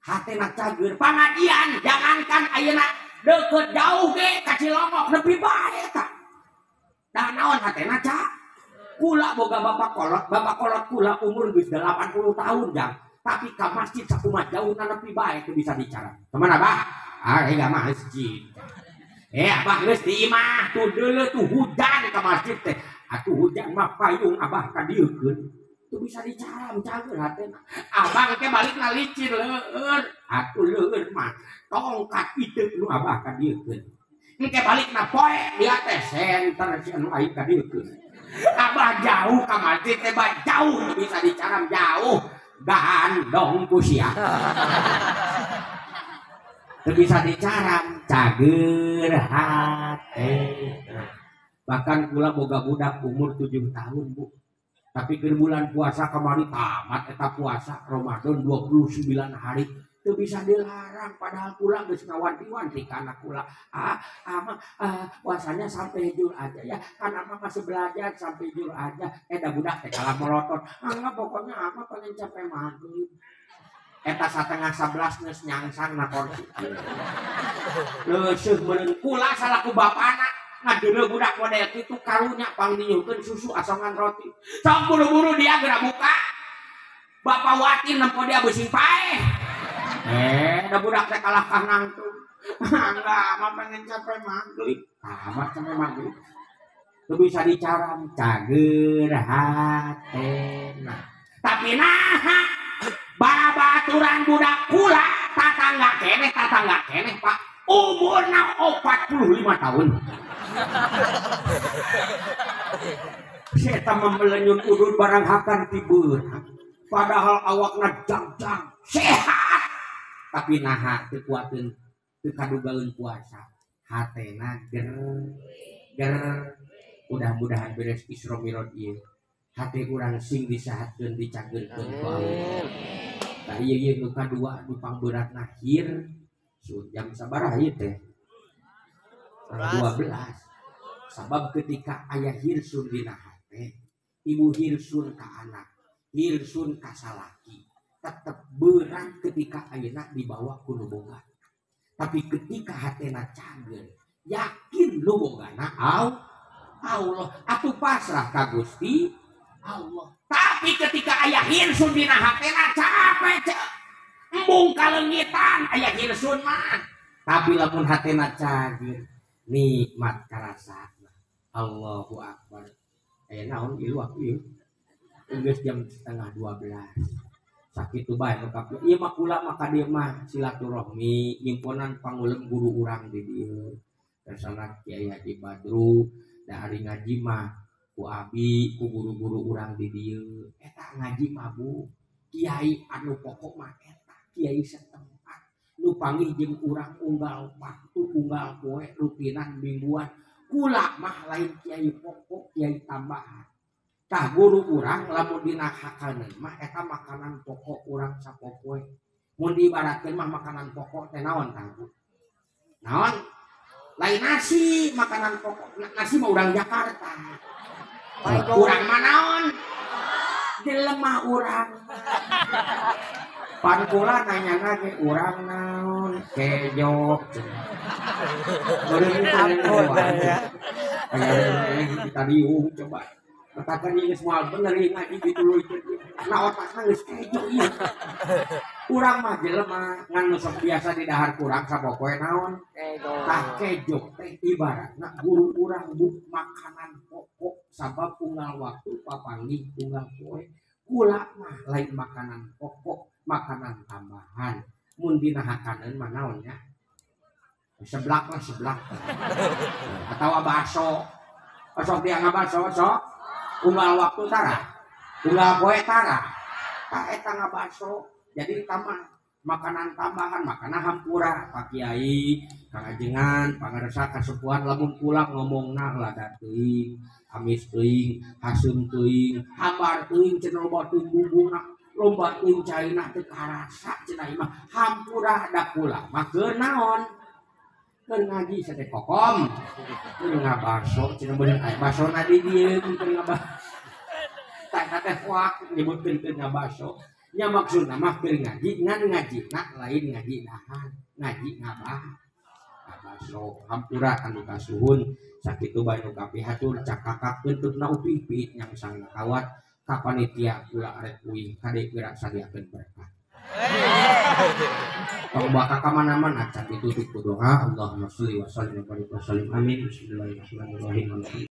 Hatena cager pengajian jangankan ayeuna deukeut jauh ge ka Cilongok nepi bae eta. Da naon hatena ca? Kula boga bapak kolot kula umur geus 80 tahun jang. Tapi ka masjid sakumaha jauhna nepi bae teu bisa bicara. Kemana bah? Ega masjid. Abah geus di imah tuh deuleu tuh hujan ke masjid teh. Atuh hujan mah payung abah kadiekeun. Tuh bisa dicaram cager hatena. Abang teh balikna licin leueur. Atuh leueur mah tongkat iteuk nu abah kadiekeun. Engke balikna poe dia teh senter si anu aing kadiekeun. Abah jauh ka masjid teh jauh bisa dicaram jauh. Gandong ku sia. Teu bisa dicaram cager hate. Bahkan kula boga budak umur 7 tahun Bu. Tapi keur bulan puasa kemarin tamat eta puasa Ramadan 29 hari teu bisa dilarang padahal kula geus ngawanti-wanti ka anak kula. Puasanya sampai jul aja ya. Kan ama masih belajar sampai jul aja. Da budak teh kalah melotot. Pokoknya ama pengen capek maghrib. Eta satengah 11 geus nyangsang na kursi. Leuseuk meureun kula salaku bapana ngadeuleu budak model kitu karunya pangdinyuhkeun susu asongan roti. Sok buru-buru dia geura buka. Bapak watin nempo dia beusin paeh. Da budak teh kalah kanangtung. Enggak, mah pengen capek maghrib. Tamat sampai maghrib. Teu bisa dicaram cager hatena. Tapi nah babaturan budak kula tatangga keneh Pak umurna 45 tahun. Seta membelenyun udun barang hakan tibur padahal awakna jang-jang sehat tapi naha teu kuateun teu kadugaeun puasa hatena ger mudah-mudahan beres Isra Mi'raj ieu hate urang sing disahatkeun dicageurkeun ku Allah. Tah ieu nu kadua nu pangberatna hir jam sabaraha ieu teh 12. Sabab ketika aya hirsun dina hate ibu hirsun ka anak hirsun ka salaki tetep berat ketika ayeuna dibawa ku nu boga. Tapi ketika hatena cager yakin nu bogana Allah atuh pasrah ka Gusti Allah. Tapi ketika aya hirsun dina hatena capek embung kalengitan aya hirsun mah. Tapi lamun hatena cager nikmat karasana. Allahu Akbar. Naon ieu waktu ieu. Geus jam setengah 12. Sakitu bae lengkap. Ieu mah kula maka dieu mah silaturahmi nyimponan panggulem guru urang di dieu. kesana Kiai Haji Badru da ari ngaji mah ku abi ku guru-guru urang di dieu eta ngaji mah Bu kiai anu pokok mah eta kiai setempat nu panggih jeung urang unggal waktu unggal poe rutinan mingguan kula mah lain kiai pokok kiai tambahan tah guru urang lamun dina hakaneun mah eta makanan pokok urang sapopoe mun diibaratkeun mah makanan pokok teh naon tah Bu naon lain nasi makanan pokok nasi mah urang Jakarta urang mah naon jelema urang pan kula nanya ge urang naon kejo beureum kita diung coba katakan ini semua bener ngaji dituluy na otakna geus kejo ieu urang mah jelema ngan sok biasa di dahar kurang sapopoe naon tah kejo teh ibaratna guru urang buk makanan pokok sabab unggal waktu papanggih unggal poe kula mah lain makanan pokok makanan tambahan mun dina hakaneun mah naon nya seblak lah seblak atawa bakso sok dia ngabaso sok unggal waktu tara unggal poe tara tah eta ngabaso jadi tambah makanan tambahan makanan hampura Pak Kiai kangajengan pangaresa kasepuhan lamun pulang ngomongna lada teuing amis teuing hasum teuing hambar teuing cenah loba teuing bumbuna lomba teuing caina teu karasa cenah ieu mah hampura da kula mah keur naon keur ngaji sate kokom keur ngabaso cenah beunang aya basona di dieu keur ngabaso tah teh kuak nyebutkeun keur ngabaso nya maksudna mah keur ngaji ngan ngajina lain ngaji dahan ngaji ngabah ngabaso hampura anu kasuhun sakitu bae nu kapihatur cakakak bentukna upih-upih yang sang kawat ka panitia kula arek uing kade gerak sadiakeun berkah tong bakal ka mana-mana can ditutup ku doa Allahumma sholli wa sallim wa barik wa sallim amin bismillahirrahmanirrahim